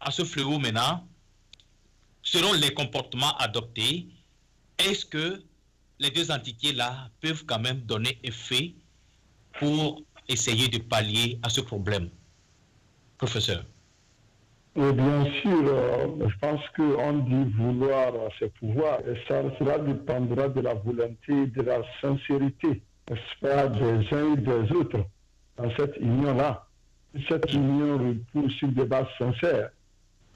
à ce fléau maintenant, selon les comportements adoptés, est-ce que les deux entités-là peuvent quand même donner effet pour essayer de pallier à ce problème? Professeur. Et bien sûr, je pense qu'on dit vouloir ses pouvoirs, et ça dépendra de la volonté, de la sincérité, n'est-ce pas, des uns et des autres dans cette union-là. Si cette union repose sur des bases sincères,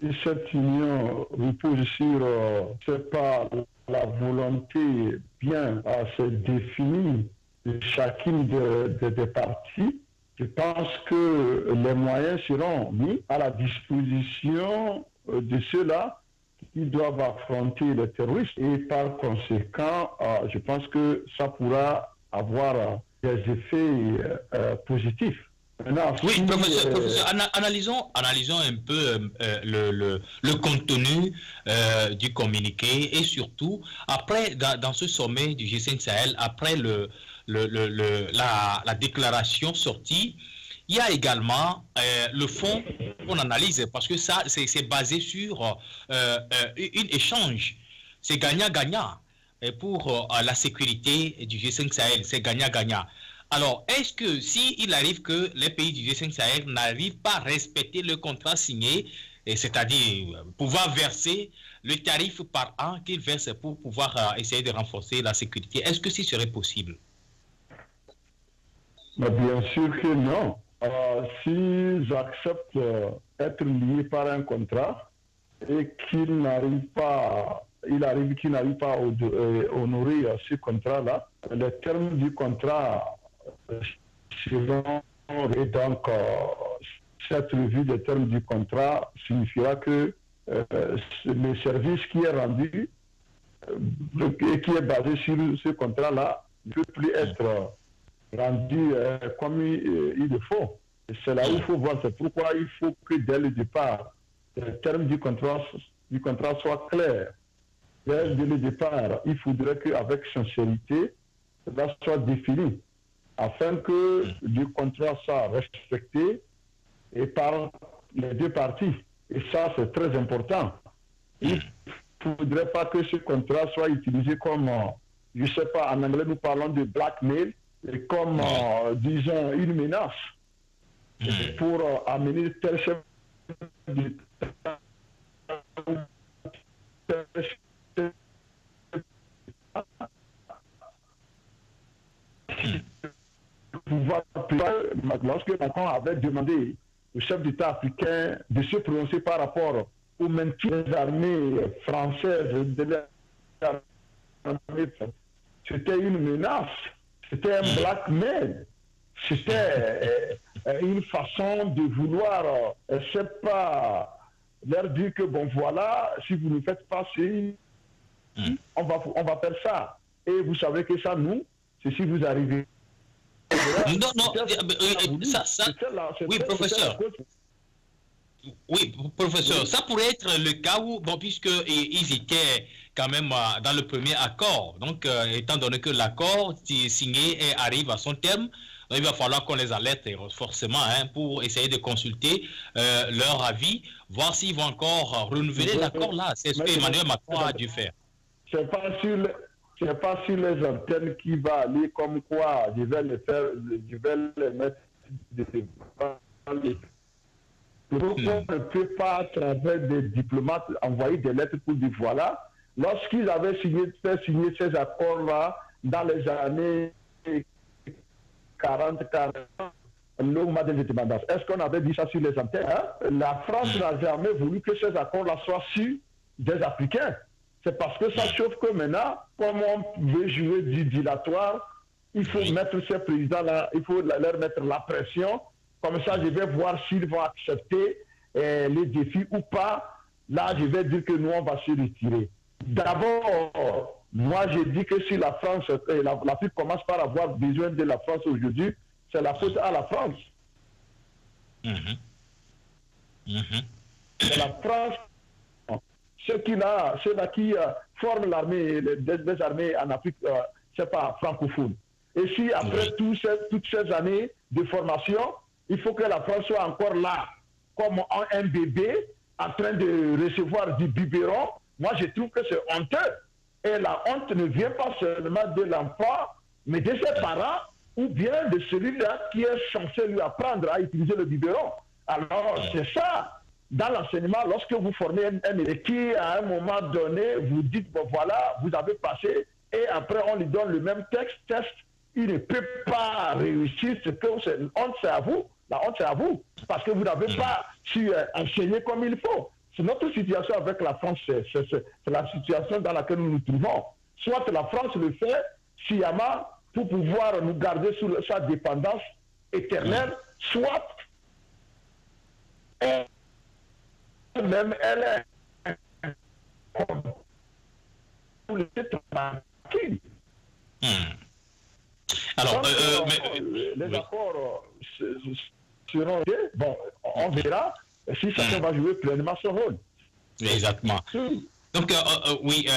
si cette union repose sur, c'est pas la volonté bien assez définie de chacune des parties, je pense que les moyens seront mis à la disposition de ceux-là qui doivent affronter les terroristes. Et par conséquent, je pense que ça pourra avoir des effets positifs. Maintenant, oui, professeur, analysons un peu le contenu du communiqué et surtout, après, dans ce sommet du G5 Sahel, après la déclaration sortie, il y a également le fond qu'on analyse parce que ça, c'est basé sur un échange. C'est gagnant-gagnant pour la sécurité du G5 Sahel. C'est gagnant-gagnant. Alors, est-ce que s'il arrive que les pays du G5 Sahel n'arrivent pas à respecter le contrat signé, c'est-à-dire pouvoir verser le tarif par an qu'ils versent pour pouvoir essayer de renforcer la sécurité, est-ce que ce serait possible? Mais bien sûr que non. S'ils acceptent d'être liés par un contrat et qu'ils n'arrivent pas, à honorer ce contrat-là, les termes du contrat seront, et donc cette revue des termes du contrat signifiera que le service qui est rendu et qui est basé sur ce contrat-là ne peut plus être rendu comme il le faut. C'est là où il faut voir, c'est pourquoi il faut que dès le départ, les termes du contrat soient clairs. Dès le départ, il faudrait qu'avec sincérité, cela soit défini, afin que le contrat soit respecté et par les deux parties. Et ça, c'est très important. Il ne faudrait pas que ce contrat soit utilisé comme, je ne sais pas, en anglais nous parlons de blackmail, et comme, disons, une menace. pour amener tel chef d'État lorsque Macron avait demandé au chef d'État africain de se prononcer par rapport au maintien des armées françaises, c'était une menace, c'était un blackmail, c'était une façon de vouloir, c'est pas leur dire que bon voilà, si vous ne faites pas on va faire ça. Et vous savez que ça, nous, c'est si vous arrivez. Non, oui, professeur. Oui, professeur, ça pourrait être le cas où, bon, puisque ils étaient quand même dans le premier accord, donc étant donné que l'accord signé et arrive à son terme, il va falloir qu'on les alerte forcément pour essayer de consulter leur avis, voir s'ils vont encore renouveler l'accord là. C'est ce que Emmanuel Macron a dû faire. C'est pas sur les antennes qui va aller comme quoi je vais les mettre on ne peut pas, à travers des diplomates, envoyer des lettres pour dire voilà. Lorsqu'ils avaient fait signer ces accords-là dans les années 40, le mois de l'indépendance, est-ce qu'on avait dit ça sur les antennes? La France n'a jamais voulu que ces accords-là soient sur des Africains. C'est parce que ça chauffe que maintenant, comme on veut jouer du dilatoire, il faut mettre ces présidents-là, il faut leur mettre la pression. Comme ça, je vais voir s'ils vont accepter les défis ou pas. Là, je vais dire que nous, on va se retirer. D'abord, moi, je dis que si la France, l'Afrique commence par avoir besoin de la France aujourd'hui, c'est la faute à la France. C'est la France. Ceux-là qui forment l'armée, des armées en Afrique, c'est pas francophone. Et si après toutes ces années de formation, il faut que la France soit encore là, comme un bébé, en train de recevoir du biberon. Moi, je trouve que c'est honteux. Et la honte ne vient pas seulement de l'enfant, mais de ses parents, ou bien de celui-là qui est censé lui apprendre à utiliser le biberon. Alors, c'est ça. Dans l'enseignement, lorsque vous formez un élève qui, à un moment donné, vous dites, bon voilà, vous avez passé, et après on lui donne le même test, il ne peut pas réussir, c'est une honte, c'est à vous. La honte, c'est à vous, parce que vous n'avez pas su enseigner comme il faut. C'est notre situation avec la France, c'est la situation dans laquelle nous nous trouvons. Soit la France le fait sciemment pour pouvoir nous garder sous sa dépendance éternelle, soit même elle est alors, les accords seront bon, on verra si chacun va jouer pleinement son rôle. Exactement. Donc, oui,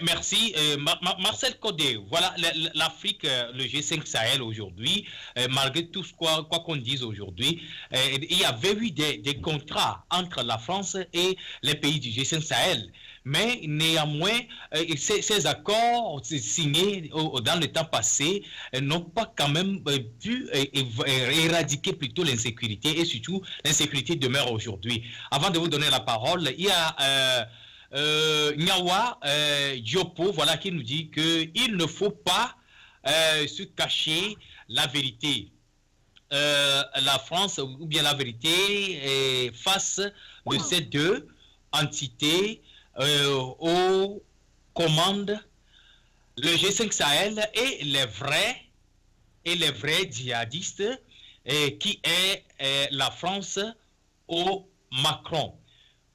merci. Marcel Codé, voilà, l'Afrique, le G5 Sahel aujourd'hui, malgré tout quoi qu'on dise aujourd'hui, il y avait eu des contrats entre la France et les pays du G5 Sahel. Mais néanmoins, ces accords signés dans le temps passé n'ont pas quand même pu éradiquer plutôt l'insécurité, et surtout l'insécurité demeure aujourd'hui. Avant de vous donner la parole, il y a Nyawa Diopo, voilà, qui nous dit qu'il ne faut pas se cacher la vérité. La France, ou bien la vérité, face de ces deux entités aux commandes, le G5 Sahel et les vrais djihadistes, qui est la France au Macron.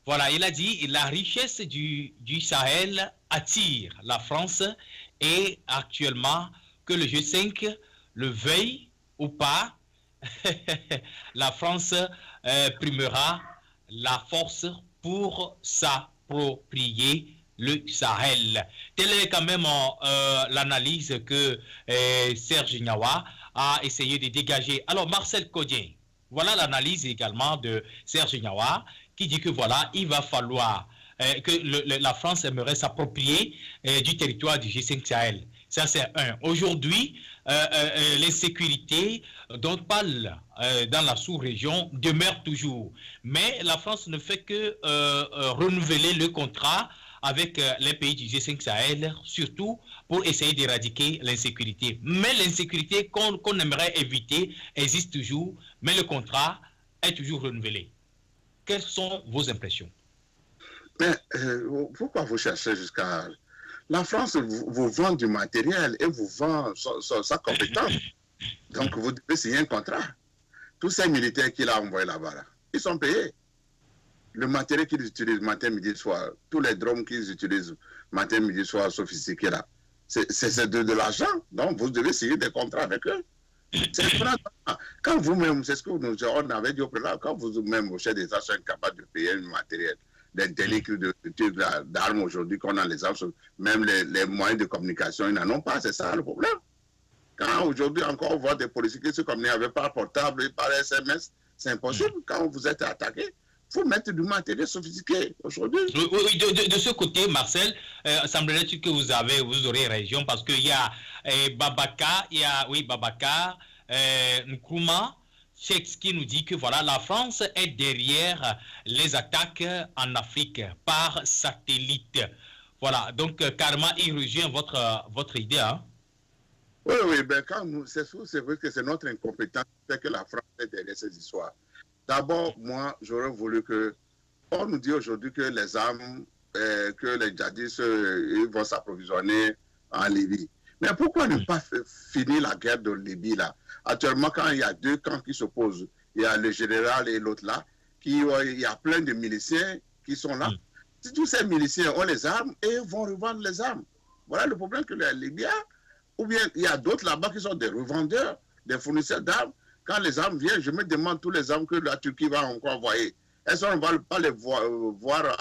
Voilà, il a dit la richesse du Sahel attire la France, et actuellement, que le G5 le veuille ou pas, la France primera la force pour s'approprier le Sahel. Telle est quand même l'analyse que Serge Nyawa a essayé de dégager. Alors, Marcel Codien, voilà l'analyse également de Serge Nyawa, qui dit que voilà, il va falloir que la France aimerait s'approprier du territoire du G5 Sahel. Ça, c'est un. Aujourd'hui, l'insécurité dont on parle dans la sous-région demeure toujours. Mais la France ne fait que renouveler le contrat avec les pays du G5 Sahel, surtout pour essayer d'éradiquer l'insécurité. Mais l'insécurité qu'on aimerait éviter existe toujours, mais le contrat est toujours renouvelé. Quelles sont vos impressions? Mais pourquoi vous cherchez jusqu'à... La France vous vend du matériel et vous vend sa compétence. Donc vous devez signer un contrat. Tous ces militaires qu'il a envoyés là-bas, là, ils sont payés. Le matériel qu'ils utilisent matin, midi, soir, tous les drones qu'ils utilisent matin, midi, soir, sophistiqués là, c'est de l'argent. Donc vous devez signer des contrats avec eux. Quand vous-même, c'est ce que on avait dit au préalable, quand vous-même, vos chefs d'État sont incapables de payer le matériel, des délicats d'armes aujourd'hui qu'on a les armes, même les moyens de communication, ils n'en ont pas, c'est ça le problème. Quand aujourd'hui encore on voit des policiers qui se communiquent avec par portable et par SMS, c'est impossible. Quand vous êtes attaqué, il faut mettre du matériel sophistiqué aujourd'hui. Oui, de ce côté, Marcel, semblerait-il que vous aurez raison parce qu'il y a Babaka, Babaka, Nkrumah, qui nous dit que voilà, la France est derrière les attaques en Afrique par satellite. Voilà, donc carrément, il rejoint votre idée. Hein? Oui, ben c'est vrai que c'est notre incompétence qui fait que la France est derrière ces histoires. D'abord, moi, j'aurais voulu que... On nous dit aujourd'hui que les armes, que les djihadistes ils vont s'approvisionner en Libye. Mais pourquoi ne pas finir la guerre de Libye là? Actuellement, quand il y a deux camps qui s'opposent, il y a le général et l'autre là, il y a plein de miliciens qui sont là. Si tous ces miliciens ont les armes et vont revendre les armes. Voilà le problème que la Libye a. Ou bien il y a d'autres là-bas qui sont des revendeurs, des fournisseurs d'armes. Quand les armes viennent, je me demande tous les armes que la Turquie va encore envoyer. Est-ce qu'on ne va pas les voir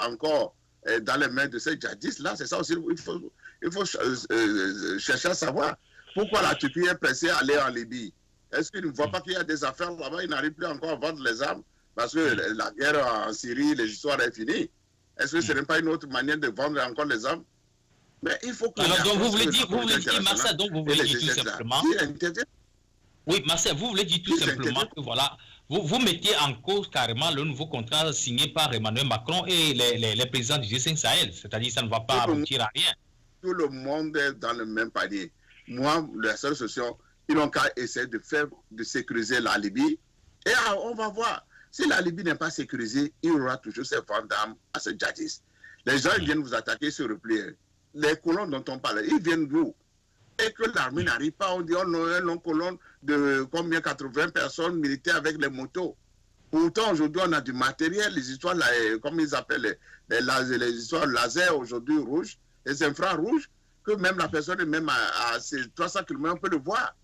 encore dans les mains de ces djihadistes-là? C'est ça aussi, il faut chercher à savoir pourquoi la Turquie est pressée à aller en Libye. Est-ce qu'ils ne voient pas qu'il y a des affaires là-bas? Ils n'arrivent plus encore à vendre les armes parce que la guerre en Syrie, les histoires est finie. Est-ce que ce n'est pas une autre manière de vendre encore les armes? Mais il faut que... Alors, donc vous voulez dire, Marcel, donc vous voulez dire tout simplement... Oui, Marcel, vous voulez dire tout simplement que voilà, vous mettez en cause carrément le nouveau contrat signé par Emmanuel Macron et les présidents du G5 Sahel. C'est-à-dire que ça ne va pas aboutir à rien. Tout le monde est dans le même panier. Moi, la seule solution, ils n'ont qu'à essayer de sécuriser la Libye. Et on va voir. Si la Libye n'est pas sécurisée, il y aura toujours ces ventes d'armes à ces djihadistes. Les gens ils viennent vous attaquer, se replier. Les colons dont on parle, ils viennent d'où? Et que l'armée n'arrive pas, on dit on a une longue colonne de combien, 80 personnes militaires avec les motos. Pourtant, aujourd'hui, on a du matériel, les histoires, comme ils appellent, les histoires laser aujourd'hui rouges, les infrarouges, que même la personne, même à 300 km, on peut le voir.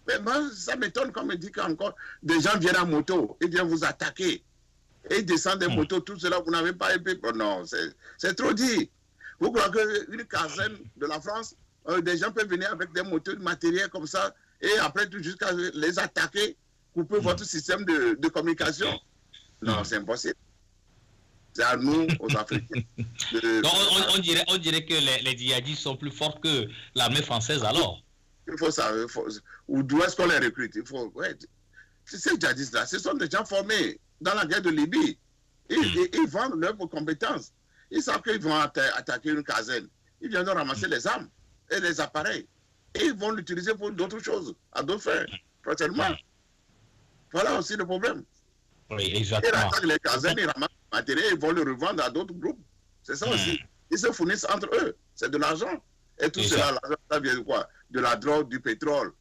Mais moi, ça m'étonne quand on me dit qu'encore des gens viennent en moto, ils viennent vous attaquer. Et ils descendent des motos, tout cela, vous n'avez pas épée. Non, c'est trop dit. Vous croyez qu'une caserne de la France, des gens peuvent venir avec des motos de matériel comme ça, et après tout jusqu'à les attaquer, couper votre système de communication? Non, c'est impossible. C'est à nous, aux Africains. On dirait que les djihadistes sont plus forts que l'armée française alors. Il faut savoir, ou d'où est-ce qu'on les recrute? Ces djihadistes-là, ce sont des gens formés dans la guerre de Libye. Ils vendent leurs compétences. Ils savent qu'ils vont attaquer une caserne. Ils viendront ramasser les armes et les appareils. Et ils vont l'utiliser pour d'autres choses, à d'autres fins, prochainement. Voilà aussi le problème. Oui, exactement. Ils attaquent les casernes, ils ramassent le matériel, ils vont le revendre à d'autres groupes. C'est ça aussi. Ils se fournissent entre eux. C'est de l'argent. Et tout cela, l'argent, ça vient de quoi? De la drogue, du pétrole.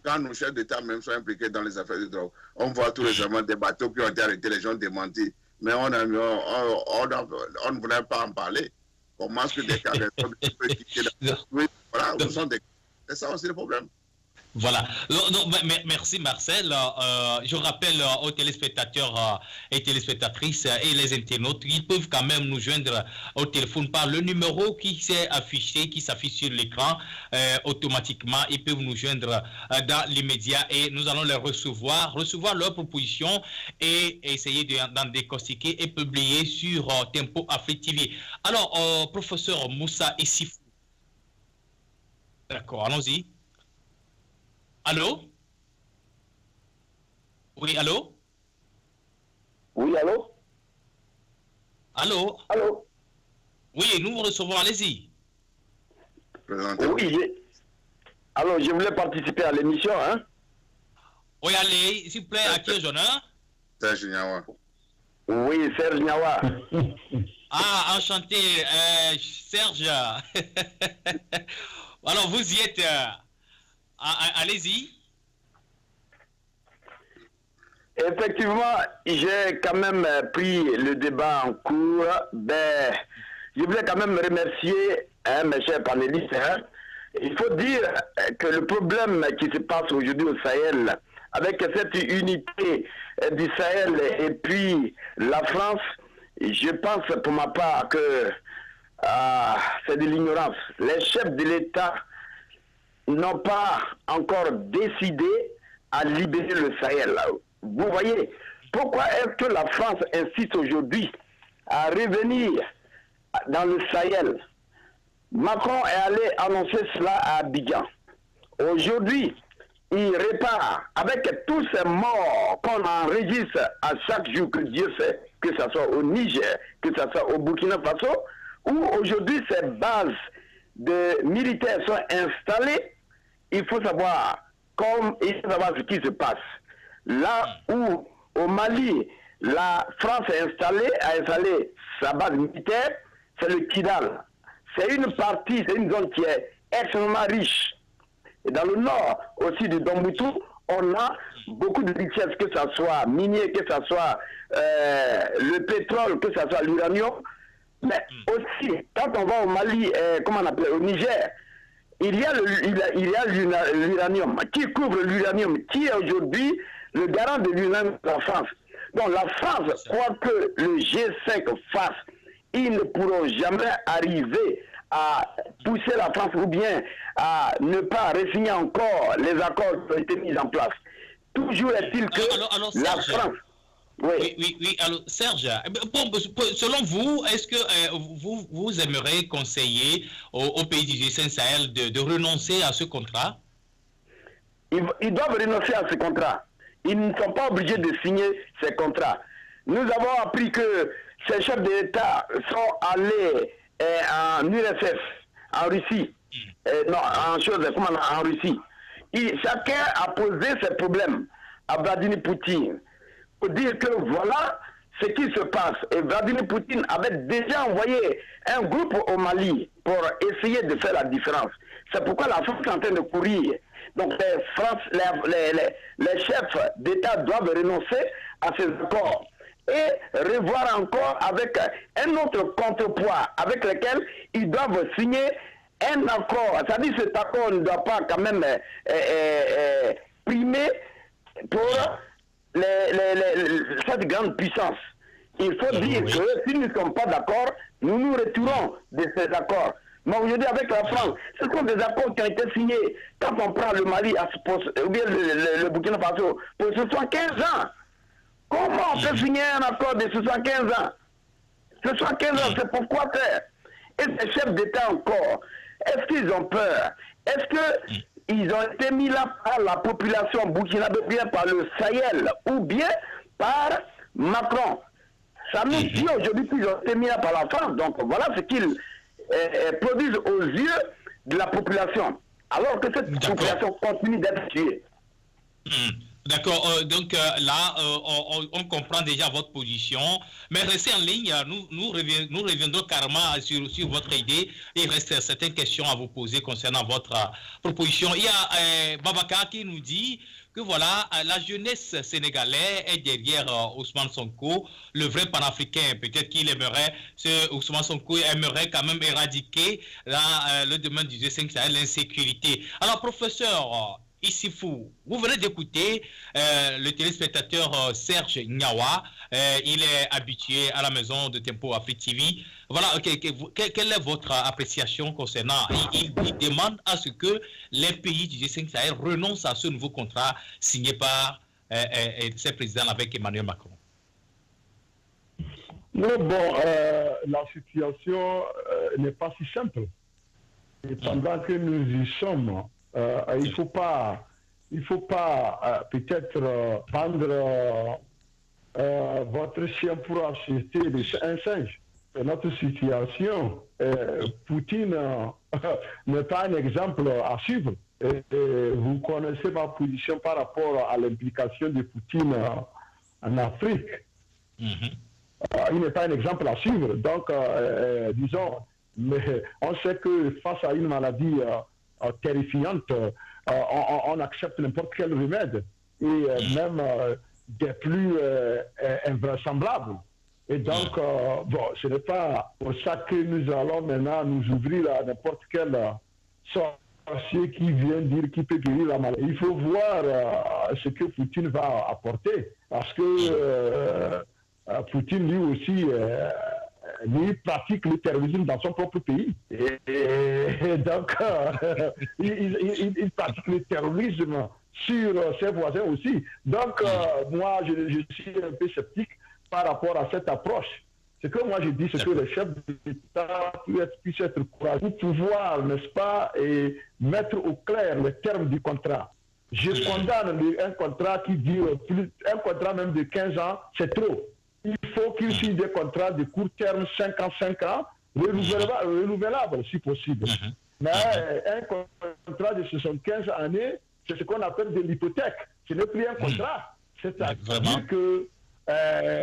Quand nos chefs d'État même sont impliqués dans les affaires de drogue, on voit tout récemment des bateaux qui ont été arrêtés, les gens démentis. Mais on ne voulait pas en parler. Comment est-ce que des cas peuvent quitter la... Voilà, c'est ça aussi le problème. Voilà. Merci Marcel. Je rappelle aux téléspectateurs et téléspectatrices et les internautes, ils peuvent quand même nous joindre au téléphone par le numéro qui s'est affiché, qui s'affiche sur l'écran automatiquement. Ils peuvent nous joindre dans l'immédiat et nous allons les recevoir leurs propositions et essayer d'en décortiquer et publier sur Tempo Afrique TV. Alors, professeur Moussa Issifou, D'accord, allons-y. Allô? Oui, allô? Oui, allô? Allô? Allô? Oui, nous vous recevons, allez-y. Oui, alors je voulais participer à l'émission, hein? Oui, allez, s'il vous plaît, à qui est l'honneur? Serge Nyawa. Oui, Serge Nyawa. Ah, enchanté, Serge. Alors, vous y êtes. Allez-y. Effectivement, j'ai quand même pris le débat en cours. Ben, je voulais quand même remercier mes chers panélistes. Hein. Il faut dire que le problème qui se passe aujourd'hui au Sahel, avec cette unité du Sahel et puis la France, je pense pour ma part que c'est de l'ignorance. Les chefs de l'État n'ont pas encore décidé à libérer le Sahel. Vous voyez, pourquoi est-ce que la France insiste aujourd'hui à revenir dans le Sahel? Macron est allé annoncer cela à Abidjan. Aujourd'hui, il répare avec tous ces morts qu'on enregistre à chaque jour que Dieu sait, que ce soit au Niger, que ce soit au Burkina Faso, où aujourd'hui ces bases de militaires sont installées. Il faut savoir ce qui se passe. Là où, au Mali, la France a installé sa base militaire, c'est le Kidal. C'est une partie, c'est une zone qui est extrêmement riche. Et dans le nord aussi du Domboutou, on a beaucoup de richesses, que ce soit minier, que ce soit le pétrole, que ce soit l'uranium. Mais aussi, quand on va au Mali, comment on appelle, au Niger, il y a l'uranium. Qui couvre l'uranium? Qui est aujourd'hui le garant de l'uranium de la France? Donc la France, quoi que le G5 fasse, ils ne pourront jamais arriver à pousser la France ou bien à ne pas re-signer encore les accords qui ont été mis en place. Toujours est-il que alors, la Serge, France... Oui. Alors, Serge, selon vous, est-ce que vous aimeriez conseiller au pays du G5 Sahel de renoncer à ce contrat? Ils doivent renoncer à ce contrat. Ils ne sont pas obligés de signer ces contrats. Nous avons appris que ces chefs d'État sont allés en URSS, en Russie, en Russie. Chacun a posé ses problèmes à Vladimir Poutine pour dire que voilà ce qui se passe. Et Vladimir Poutine avait déjà envoyé un groupe au Mali pour essayer de faire la différence. C'est pourquoi la France est en train de courir. Donc les chefs d'État doivent renoncer à ces accords et revoir encore avec un autre contrepoids avec lequel ils doivent signer un accord. C'est-à-dire que cet accord ne doit pas quand même primer pour cette grande puissance. Il faut dire que si nous ne sommes pas d'accord, nous nous retirons de ces accords. Mais aujourd'hui, avec la France, ce sont des accords qui ont été signés. Quand on prend le Mali ou bien le Burkina Faso pour 75 ans, comment on peut signer un accord de 75 ans? 75 ans, c'est pourquoi faire? Et ces chefs d'État encore, est-ce qu'ils ont peur? Est-ce qu'ils ont été mis là par la population burkinabé, bien par le Sahel, ou bien par Macron? Ça nous dit aujourd'hui qu'ils ont été mis là par la France. Donc voilà ce qu'ils produisent aux yeux de la population. Alors que cette population continue d'être tuée. D'accord, donc là, on comprend déjà votre position, mais restez en ligne, nous reviendrons carrément sur votre idée. Il reste certaines questions à vous poser concernant votre proposition. Il y a Babacar qui nous dit que voilà, la jeunesse sénégalaise est derrière Ousmane Sonko, le vrai panafricain. Peut-être qu'il aimerait, Ousmane Sonko aimerait quand même éradiquer le domaine du G5 Sahel, l'insécurité. Alors, professeur Issifou, vous venez d'écouter le téléspectateur Serge Nyawa. Il est habitué à la maison de Tempo Afrique TV. Voilà, quelle est votre appréciation concernant? Il demande à ce que les pays du G5 Sahel renoncent à ce nouveau contrat signé par ses présidents avec Emmanuel Macron. Non, bon, la situation n'est pas si simple. Et pendant que nous y sommes, il ne faut pas, peut-être prendre votre chien pour acheter un singe. Notre situation, Poutine n'est pas un exemple à suivre. Vous connaissez ma position par rapport à l'implication de Poutine en Afrique. Il n'est pas un exemple à suivre. Donc, disons, mais on sait que face à une maladie terrifiante, on accepte n'importe quel remède, et même des plus invraisemblables. Et donc, bon, ce n'est pas pour ça que nous allons maintenant nous ouvrir à n'importe quel sorcier qui vient dire qu'il peut guérir la maladie. Il faut voir ce que Poutine va apporter, parce que Poutine, lui aussi, lui pratique le terrorisme dans son propre pays. Et donc, il pratique le terrorisme sur ses voisins aussi. Donc, moi, je suis un peu sceptique par rapport à cette approche. Ce que moi je dis, c'est que le chef d'État puisse être courageux pour pouvoir, n'est-ce pas, et mettre au clair les termes du contrat. Je condamne un contrat qui dure un contrat même de 15 ans, c'est trop. Il faut qu'il signe des contrats de court terme, 5 ans, renouvelables si possible. Mais un contrat de 75 années, c'est ce qu'on appelle de l'hypothèque. Ce n'est plus un contrat. C'est-à-dire que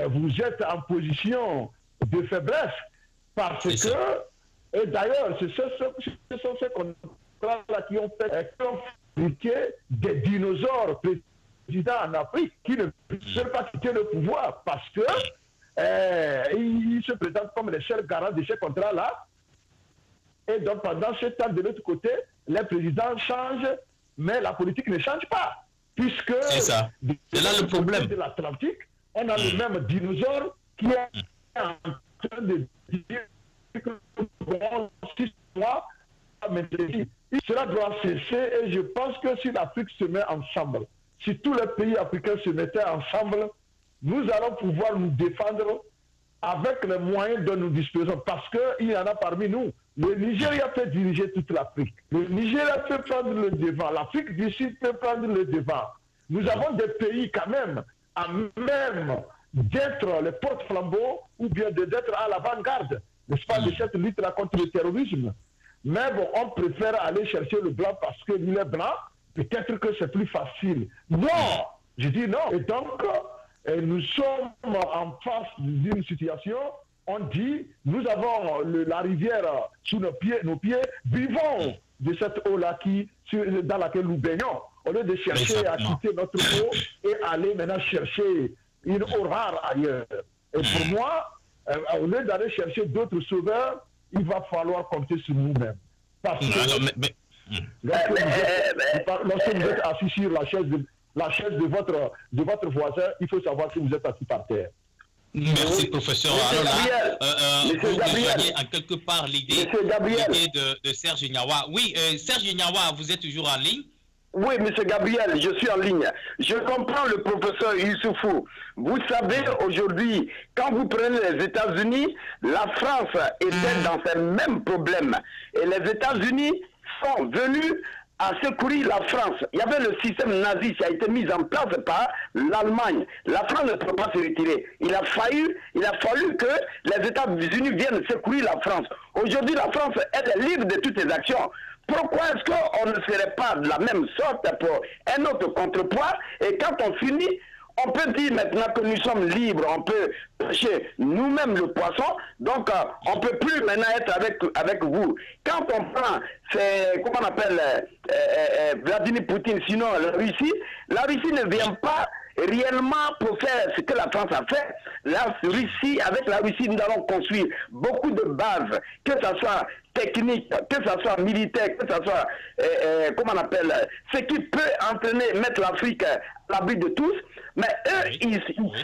vous êtes en position de faiblesse parce que, et d'ailleurs, ce sont ces contrats-là qui ont fabriqué des dinosaures présidents en Afrique qui ne peuvent pas quitter le pouvoir parce que ils se présentent comme les seuls garants de ces contrats-là. Et donc, pendant ce temps, de l'autre côté, les présidents changent, mais la politique ne change pas. Puisque, c'est ça. C'est là le problème de l'Atlantique, on a le même dinosaure qui est en train de dire que bon, 6 mois, cela doit cesser et je pense que si l'Afrique se met ensemble, si tous les pays africains se mettaient ensemble, nous allons pouvoir nous défendre avec les moyens dont nous disposons parce qu'il y en a parmi nous. Le Nigeria peut diriger toute l'Afrique. Le Nigeria peut prendre le devant. L'Afrique du Sud peut prendre le devant. Nous avons des pays quand même à même d'être les porte-flambeaux ou bien d'être à l'avant-garde, n'est-ce pas, de cette lutte-là contre le terrorisme. Mais bon, on préfère aller chercher le blanc parce que lui est blanc, peut-être que c'est plus facile. Non, je dis non. Et donc, nous sommes en face d'une situation, on dit, nous avons la rivière sous nos pieds, vivons de cette eau-là dans laquelle nous baignons. Au lieu de chercher à quitter notre eau et aller maintenant chercher une eau rare ailleurs. Et pour moi, au lieu d'aller chercher d'autres sauveurs, il va falloir compter sur nous-mêmes. Parce que lorsque vous êtes assis sur la chaise de votre voisin, il faut savoir si vous êtes assis par terre. Merci, professeur. Alors là, vous rejoignez en quelque part l'idée de Serge Nyawa. Oui, Serge Nyawa, vous êtes toujours en ligne? Oui, M. Gabriel, je suis en ligne. Je comprends le professeur Youssoufou. Vous savez, aujourd'hui, quand vous prenez les États-Unis, la France était dans ces mêmes problèmes. Et les États-Unis sont venus à secourir la France. Il y avait le système nazi qui a été mis en place par l'Allemagne. La France ne peut pas se retirer. Il a fallu que les États-Unis viennent secourir la France. Aujourd'hui, la France, elle est libre de toutes ses actions. Pourquoi est-ce qu'on ne serait pas de la même sorte pour un autre contrepoids? Et quand on finit, on peut dire maintenant que nous sommes libres, on peut pêcher nous-mêmes le poisson, donc on ne peut plus maintenant être avec vous. Quand on prend, comment on appelle, Vladimir Poutine, sinon la Russie ne vient pas réellement pour faire ce que la France a fait. Avec la Russie, nous allons construire beaucoup de bases, que ce soit technique, que ce soit militaire, que ce soit, comment on appelle, ce qui peut mettre l'Afrique à l'abri de tous. Mais eux,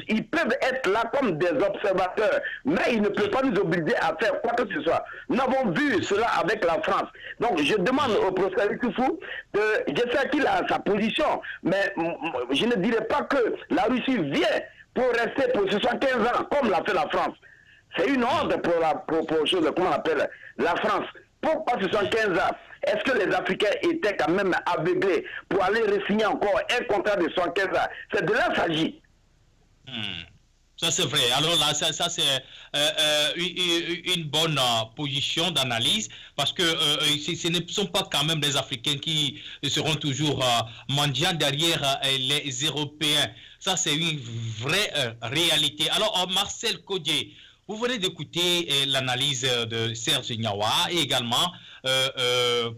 ils peuvent être là comme des observateurs, mais ils ne peuvent pas nous obliger à faire quoi que ce soit. Nous avons vu cela avec la France. Donc je demande au professeur Youssoufou, je sais qu'il a sa position, mais je ne dirais pas que la Russie vient pour rester pour 75 ans, comme l'a fait la France. C'est une honte pour chose, comment on appelle, la France. Pourquoi 75 ans? Est-ce que les Africains étaient quand même aveuglés pour aller re-signer encore un contrat de 75 ans? C'est de là qu'il s'agit. Ça, c'est vrai. Alors là, ça c'est une bonne position d'analyse parce que ce ne sont pas quand même les Africains qui seront toujours mendiants derrière les Européens. Ça, c'est une vraie réalité. Alors, Marcel Codier, vous venez d'écouter l'analyse de Serge Gnawa et également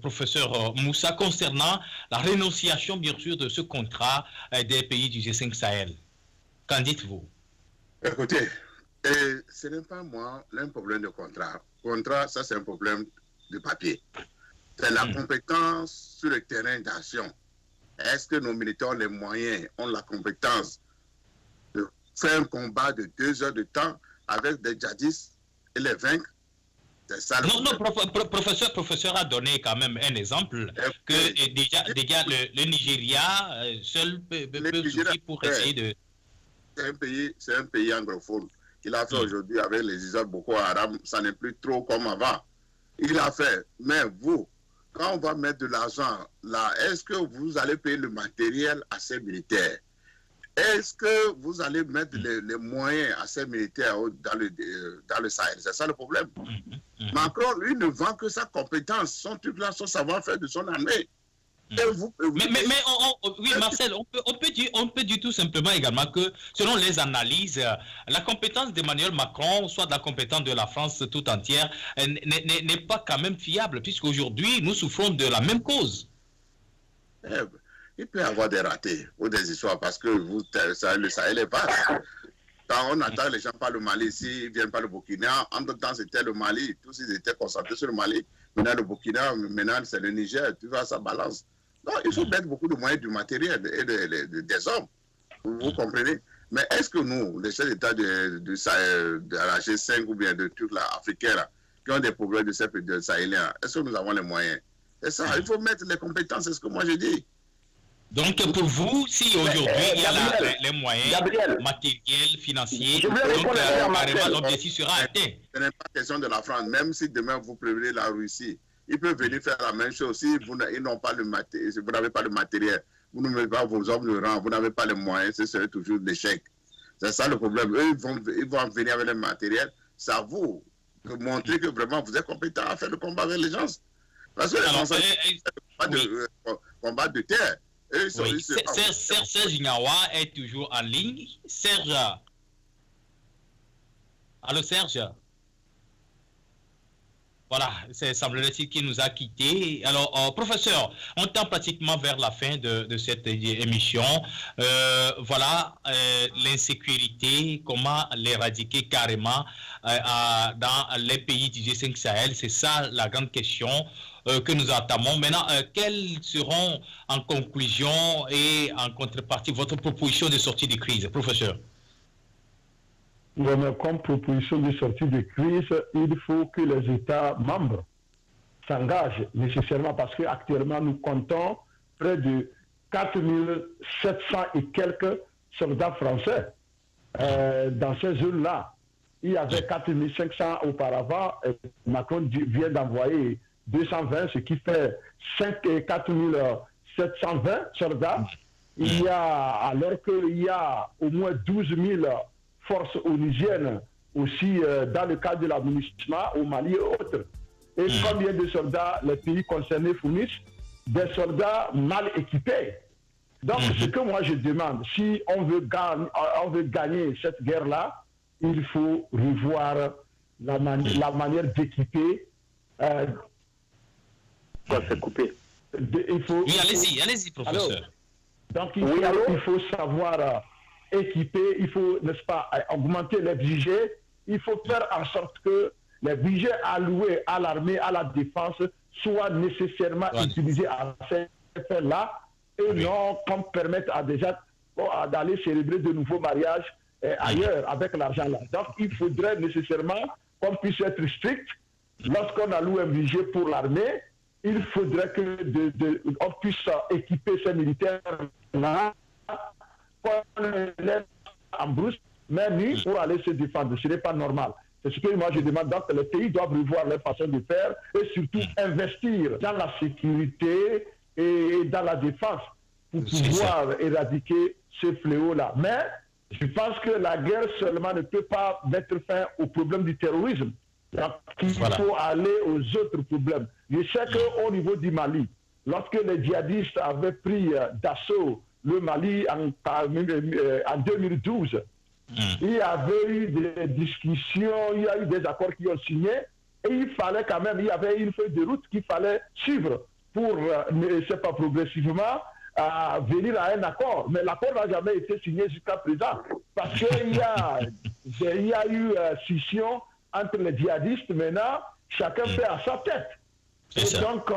professeur Moussa concernant la renonciation, bien sûr, de ce contrat des pays du G5 Sahel. Qu'en dites-vous? Écoutez, ce n'est pas moi un problème de contrat. Contrat, ça c'est un problème de papier. C'est la compétence sur le terrain d'action. Est-ce que nos militaires ont les moyens, ont la compétence de faire un combat de 2 heures de temps avec des djihadistes et les vaincre? C'est ça le problème. Non, professeur a donné quand même un exemple que déjà le Nigeria seul peut suffire pour essayer de... C'est un pays anglophone. Il a fait aujourd'hui avec les Israël Boko Haram, ça n'est plus trop comme avant. Il a fait. Mais vous, quand on va mettre de l'argent là, est-ce que vous allez payer le matériel à ces militaires? Est-ce que vous allez mettre les moyens à ces militaires dans le Sahel? C'est ça le problème. Macron, lui, ne vend que sa compétence, son truc là, son savoir-faire de son armée. Oui, Marcel, on peut dire tout simplement également que selon les analyses, la compétence d'Emmanuel Macron, soit de la compétence de la France tout entière, n'est pas quand même fiable, puisqu'aujourd'hui, nous souffrons de la même cause. Il peut y avoir des ratés ou des histoires parce que le Sahel est vaste. Quand on attend les gens par le Mali, s'ils viennent par le Burkina, en d'autres temps c'était le Mali, tous ils étaient concentrés sur le Mali. Maintenant le Burkina, maintenant c'est le Niger, tu vois, ça balance. Non, il faut mettre beaucoup de moyens du matériel et des hommes. Vous comprenez? Mais est-ce que nous, les chefs d'État de la G5 ou bien de trucs là, africains, là, qui ont des problèmes de Sahéliens, est-ce que nous avons les moyens? C'est ça, il faut mettre les compétences, c'est ce que moi je dis. Donc pour vous, si aujourd'hui il y a les moyens matériels, financiers, donc carrément l'objectif sera atteint. Ce n'est pas question de la France, même si demain vous prévenez la Russie. Ils peuvent venir faire la même chose. Si ils n'ont pas le matériel, si vous n'avez pas le matériel, vous ne mettez pas vos hommes de rang, vous n'avez pas les moyens, ce serait toujours l'échec. C'est ça le problème. Eux, ils vont venir avec le matériel. C'est à vous de montrer que vraiment vous êtes compétent à faire le combat avec les gens. Parce que les Français, pas de combat de terre. Serge Gnawa est toujours en ligne. Serge. Allô, Serge? Voilà, c'est semblerait-il qu'il nous a quittés. Alors, professeur, on tend pratiquement vers la fin de cette émission. Voilà, l'insécurité, comment l'éradiquer carrément dans les pays du G5 Sahel. C'est ça la grande question que nous entamons. Maintenant, quelles seront en conclusion et en contrepartie votre proposition de sortie de crise, professeur? Comme proposition de sortie de crise, il faut que les États membres s'engagent nécessairement parce qu'actuellement nous comptons près de 4700 et quelques soldats français dans ces zones-là. Il y avait 4500 auparavant. Macron vient d'envoyer 220, ce qui fait 4720 soldats. Il y a, alors qu'il y a au moins 12 000 forces onusiennes aussi dans le cadre de l'aménagement au Mali et autres. Et combien de soldats les pays concernés fournissent? Des soldats mal équipés. Donc ce que moi je demande, si on veut gagner cette guerre-là, il faut revoir la manière d'équiper. C'est coupé. Oui, allez-y, professeur. Alors, donc il faut savoir équiper, il faut, n'est-ce pas, augmenter les budgets, il faut faire en sorte que les budgets alloués à l'armée, à la défense, soient nécessairement utilisés à ces fins-là, et non comme permettre à des gens d'aller célébrer de nouveaux mariages ailleurs avec l'argent-là. Donc il faudrait nécessairement qu'on puisse être strict lorsqu'on alloue un budget pour l'armée. Il faudrait qu'on puisse équiper ces militaires-là en brousse, même pour aller se défendre. Ce n'est pas normal. C'est ce que moi je demande. Donc les pays doivent revoir leur façon de faire et surtout investir dans la sécurité et dans la défense pour pouvoir éradiquer ce fléau-là. Mais je pense que la guerre seulement ne peut pas mettre fin au problème du terrorisme. Donc, il faut aller aux autres problèmes. Je sais qu'au niveau du Mali, lorsque les djihadistes avaient pris d'assaut le Mali en 2012, il y avait eu des discussions, il y a eu des accords qui ont signé, et il fallait quand même, il y avait une feuille de route qu'il fallait suivre pour, c'est pas progressivement, venir à un accord. Mais l'accord n'a jamais été signé jusqu'à présent, parce qu'il y a eu scission entre les djihadistes. Maintenant, chacun fait à sa tête. Et donc,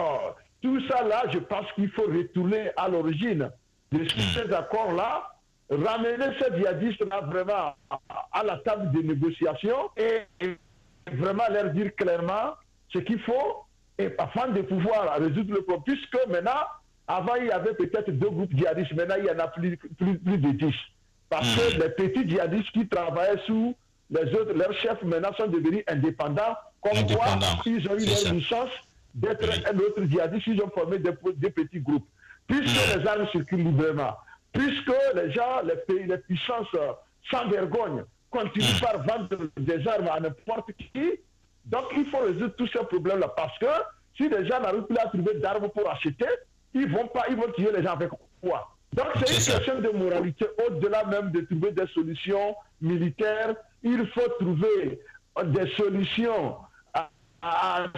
tout ça là, je pense qu'il faut retourner à l'origine de ces accords-là, ramener ces djihadistes-là vraiment à la table de négociation et vraiment leur dire clairement ce qu'il faut, et afin de pouvoir résoudre le problème. Puisque maintenant, avant il y avait peut-être 2 groupes djihadistes, maintenant il y en a plus de 10. Parce que les petits djihadistes qui travaillaient sous les autres, leurs chefs maintenant sont devenus indépendants, comme quoi ils ont eu leur licence d'être un autre djihadiste, ils ont formé des petits groupes. Puisque les armes circulent librement, puisque les gens, les pays, les puissances sans vergogne continuent par vendre des armes à n'importe qui, donc il faut résoudre tous ces problèmes-là. Parce que si les gens n'arrivent plus à trouver d'armes pour acheter, ils vont tuer les gens avec quoi? Donc c'est une question de moralité. Au-delà même de trouver des solutions militaires, il faut trouver des solutions à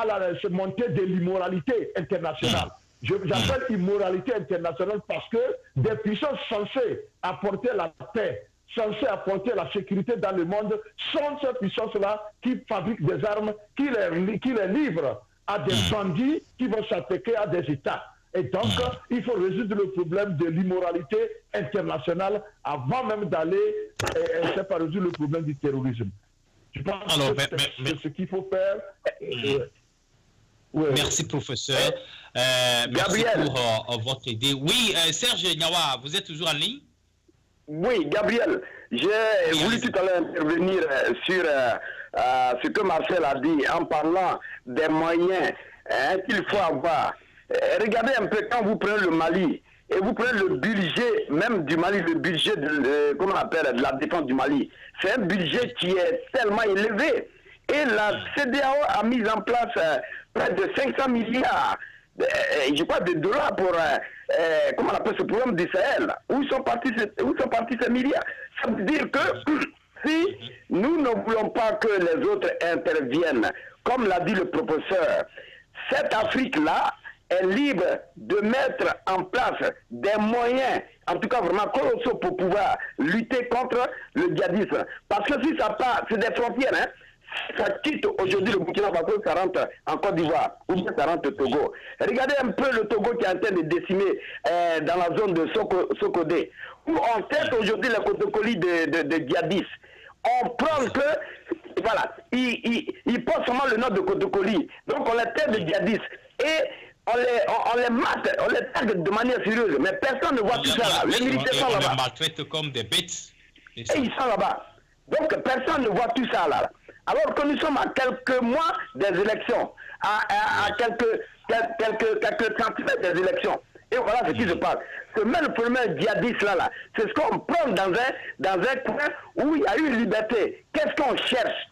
la montée de l'immoralité internationale. J'appelle immoralité internationale parce que des puissances censées apporter la paix, censées apporter la sécurité dans le monde, sont ces puissances-là qui fabriquent des armes, qui les livrent à des bandits qui vont s'attaquer à des États. Et donc, il faut résoudre le problème de l'immoralité internationale avant même d'aller résoudre le problème du terrorisme. Je pense que c'est ce qu'il faut faire. Merci, professeur. Merci pour votre idée. Oui, Serge Nyawa, vous êtes toujours en ligne? Oui, Gabriel, j'ai voulu tout à l'heure intervenir sur ce que Marcel a dit en parlant des moyens qu'il faut avoir. Regardez un peu, quand vous prenez le Mali et vous prenez le budget même du Mali, le budget de, comment on appelle, de la défense du Mali, c'est un budget qui est tellement élevé. Et la CEDEAO a mis en place près de 500 milliards, je crois, de dollars pour, comment on appelle ce programme du Sahel. Où sont partis ces milliards? Ça veut dire que si nous ne voulons pas que les autres interviennent, comme l'a dit le professeur, cette Afrique-là est libre de mettre en place des moyens, en tout cas vraiment colossaux, pour pouvoir lutter contre le djihadisme. Parce que si ça part, c'est des frontières, hein. Ça quitte aujourd'hui le Burkina Faso, ça rentre en Côte d'Ivoire, ou bien ça rentre au Togo. Regardez un peu le Togo qui est en train de décimer dans la zone de Sokodé, où on traite aujourd'hui les cotocolis de djihadistes. On prend que, voilà, ils portent seulement le nom de cotocoli. Donc on les traite de djihadistes. Et on les mate, on les traite de manière sérieuse. Mais personne ne voit tout ça là. Les militaires sont là-bas. On les maltraite comme des bêtes. Et ils sont là-bas. Donc personne ne voit tout ça là. Alors que nous sommes à quelques mois des élections, à quelques centimètres des élections. Et voilà ce qui se passe. Ce même premier djihadiste là, c'est ce qu'on prend dans un coin où il y a eu liberté. Qu'est-ce qu'on cherche?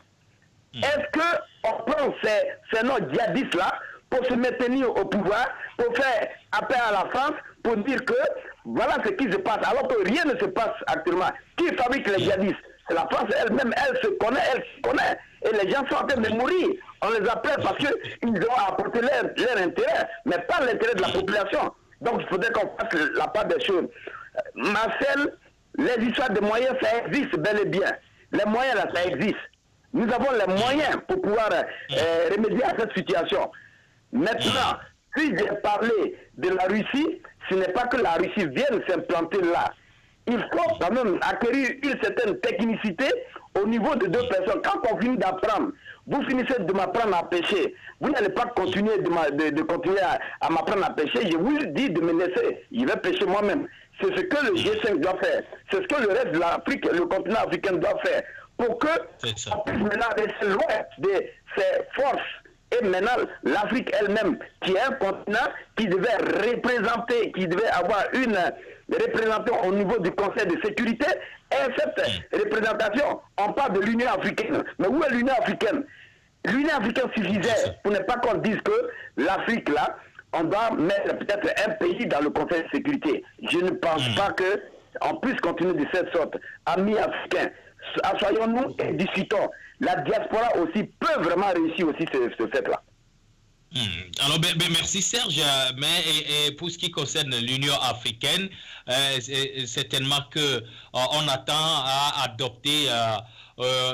Est-ce qu'on prend ces noms djihadistes là pour se maintenir au pouvoir, pour faire appel à la France, pour dire que voilà ce qui se passe, alors que rien ne se passe actuellement? Qui fabrique les djihadistes? C'est la France elle-même, elle se connaît. Et les gens sont en train de mourir. On les appelle parce qu'ils doivent apporter leur intérêt, mais pas l'intérêt de la population. Donc il faudrait qu'on fasse la part des choses. Marcel, les histoires de moyens, ça existe bel et bien. Les moyens, là, ça existe. Nous avons les moyens pour pouvoir remédier à cette situation. Maintenant, si j'ai parlé de la Russie, ce n'est pas que la Russie vienne s'implanter là. Il faut quand même acquérir une certaine technicité au niveau de deux personnes. Quand on finit d'apprendre, vous finissez de m'apprendre à pêcher. Vous n'allez pas continuer de continuer à m'apprendre à pêcher. Je vous dis de me laisser. Je vais pêcher moi-même. C'est ce que le G5 doit faire. C'est ce que le reste de l'Afrique, le continent africain doit faire. Pour que on puisse maintenant rester loin de ces forces. Et maintenant, l'Afrique elle-même, qui est un continent qui devait représenter, qui devait avoir une représentation au niveau du Conseil de sécurité, et cette représentation, on parle de l'Union africaine. Mais où est l'Union africaine? L'Union africaine suffisait pour ne pas qu'on dise que l'Afrique, là, on doit mettre peut-être un pays dans le Conseil de sécurité. Je ne pense pas qu'on puisse continuer de cette sorte. Amis africains, assoyons-nous et discutons. La diaspora aussi peut vraiment réussir aussi ce fait-là. Alors, merci Serge, mais pour ce qui concerne l'Union africaine, certainement qu'on attend à adopter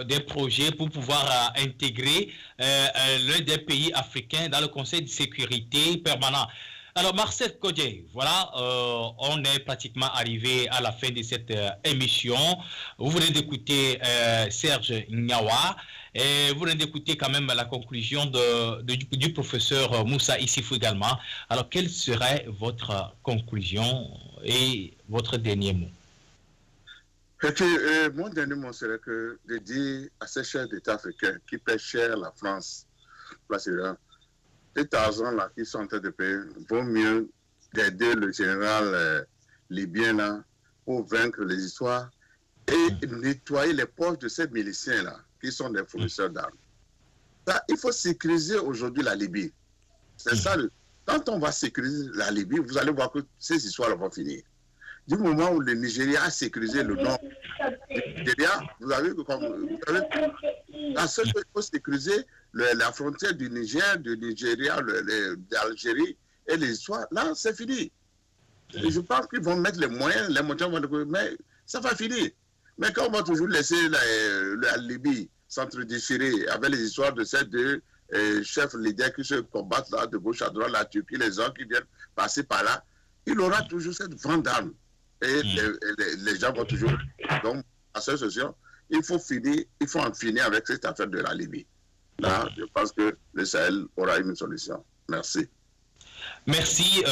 des projets pour pouvoir intégrer l'un des pays africains dans le Conseil de sécurité permanent. Alors, Marcel Kodje, voilà, on est pratiquement arrivé à la fin de cette émission. Vous venez d'écouter Serge Nyawa et vous venez d'écouter quand même la conclusion du professeur Moussa Issifou également. Alors, quelle serait votre conclusion et votre dernier mot? Mon dernier mot serait de dire à ces chefs d'État africains qui paient cher la France, cet argent-là qui sont en train de payer, vaut mieux d'aider le général libyen là pour vaincre les histoires et nettoyer les poches de ces miliciens-là qui sont des fournisseurs d'armes. Il faut sécuriser aujourd'hui la Libye. C'est ça. Quand on va sécuriser la Libye, vous allez voir que ces histoires vont finir. Du moment où le Nigeria a sécurisé le nord du Nigeria, vous avez la seule chose qu'il faut sécuriser la frontière du Niger, du Nigeria, d'Algérie et les histoires, là, c'est fini. Et je pense qu'ils vont mettre les moyens, les montants vont le... mais ça va finir. Mais quand on va toujours laisser la Libye s'entre-déchirer avec les histoires de ces deux chefs leaders qui se combattent là, de gauche à droite, la Turquie, les gens qui viennent passer par là, il aura toujours cette vente d'armes. Et les gens vont toujours... Donc, à cette solution, il faut en finir avec cette affaire de la Libye. Là, je pense que le Sahel aura une solution. Merci. Merci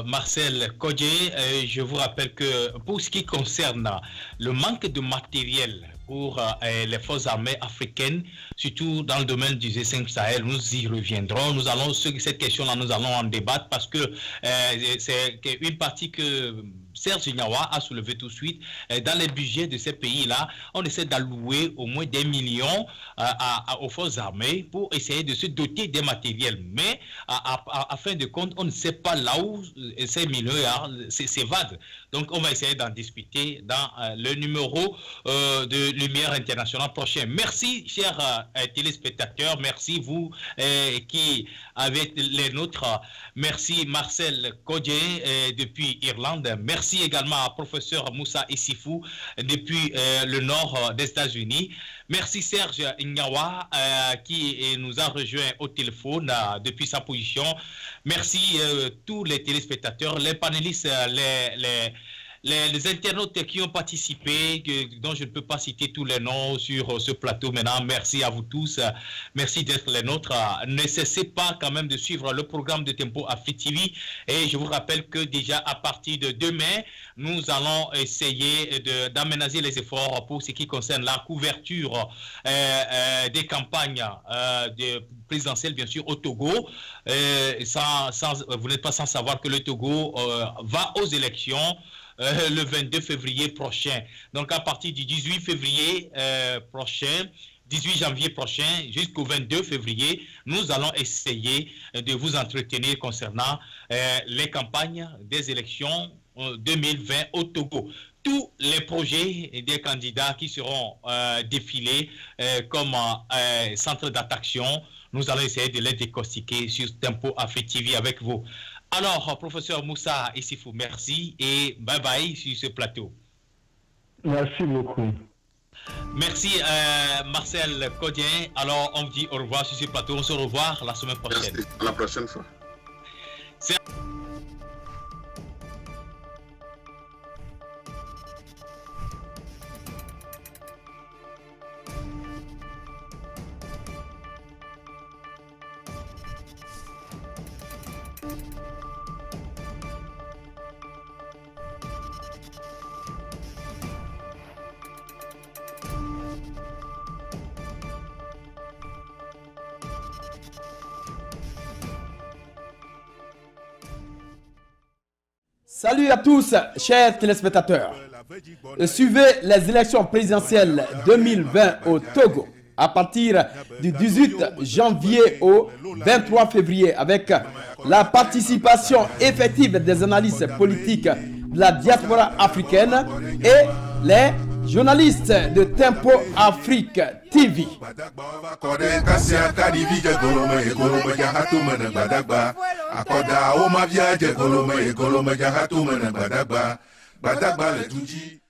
Marcel Kodje. Je vous rappelle que pour ce qui concerne le manque de matériel pour les forces armées africaines, surtout dans le domaine du G5 Sahel, nous y reviendrons. Nous allons, sur cette question-là, nous allons en débattre parce que c'est une partie que Serge Nyawa a soulevé tout de suite. Dans les budgets de ces pays-là, on essaie d'allouer au moins des millions aux forces armées pour essayer de se doter des matériels. Mais à fin de compte, on ne sait pas là où ces milliards s'évadent. Donc, on va essayer d'en discuter dans le numéro de Lumière Internationale prochain. Merci, chers téléspectateurs. Merci, vous qui avez les nôtres. Merci, Marcel Kodje depuis Irlande. Merci également à professeur Moussa Issifou depuis le nord des États-Unis. Merci Serge Nyawa qui nous a rejoint au téléphone depuis sa position. Merci tous les téléspectateurs, les panélistes, les internautes qui ont participé, dont je ne peux pas citer tous les noms sur ce plateau maintenant. Merci à vous tous. Merci d'être les nôtres. Ne cessez pas quand même de suivre le programme de Tempo Afrique TV. Et je vous rappelle que déjà à partir de demain, nous allons essayer d'aménager les efforts pour ce qui concerne la couverture des campagnes présidentielles, bien sûr, au Togo. Vous n'êtes pas sans savoir que le Togo va aux élections le 22 février prochain. Donc à partir du 18 février prochain, 18 janvier prochain jusqu'au 22 février, nous allons essayer de vous entretenir concernant les campagnes des élections 2020 au Togo. Tous les projets des candidats qui seront défilés comme centre d'attraction, nous allons essayer de les décortiquer sur Tempo Afrique TV avec vous. Alors, professeur Moussa Issifou, merci et bye bye sur ce plateau. Merci beaucoup. Merci Marcel Kodje. Alors, on vous dit au revoir sur ce plateau. On se revoit la semaine prochaine. Merci. À la prochaine fois. Salut à tous, chers téléspectateurs. Suivez les élections présidentielles 2020 au Togo à partir du 18 janvier au 23 février avec la participation effective des analystes politiques de la diaspora africaine et les journalistes de Tempo Afrique TV. Badagba le tunji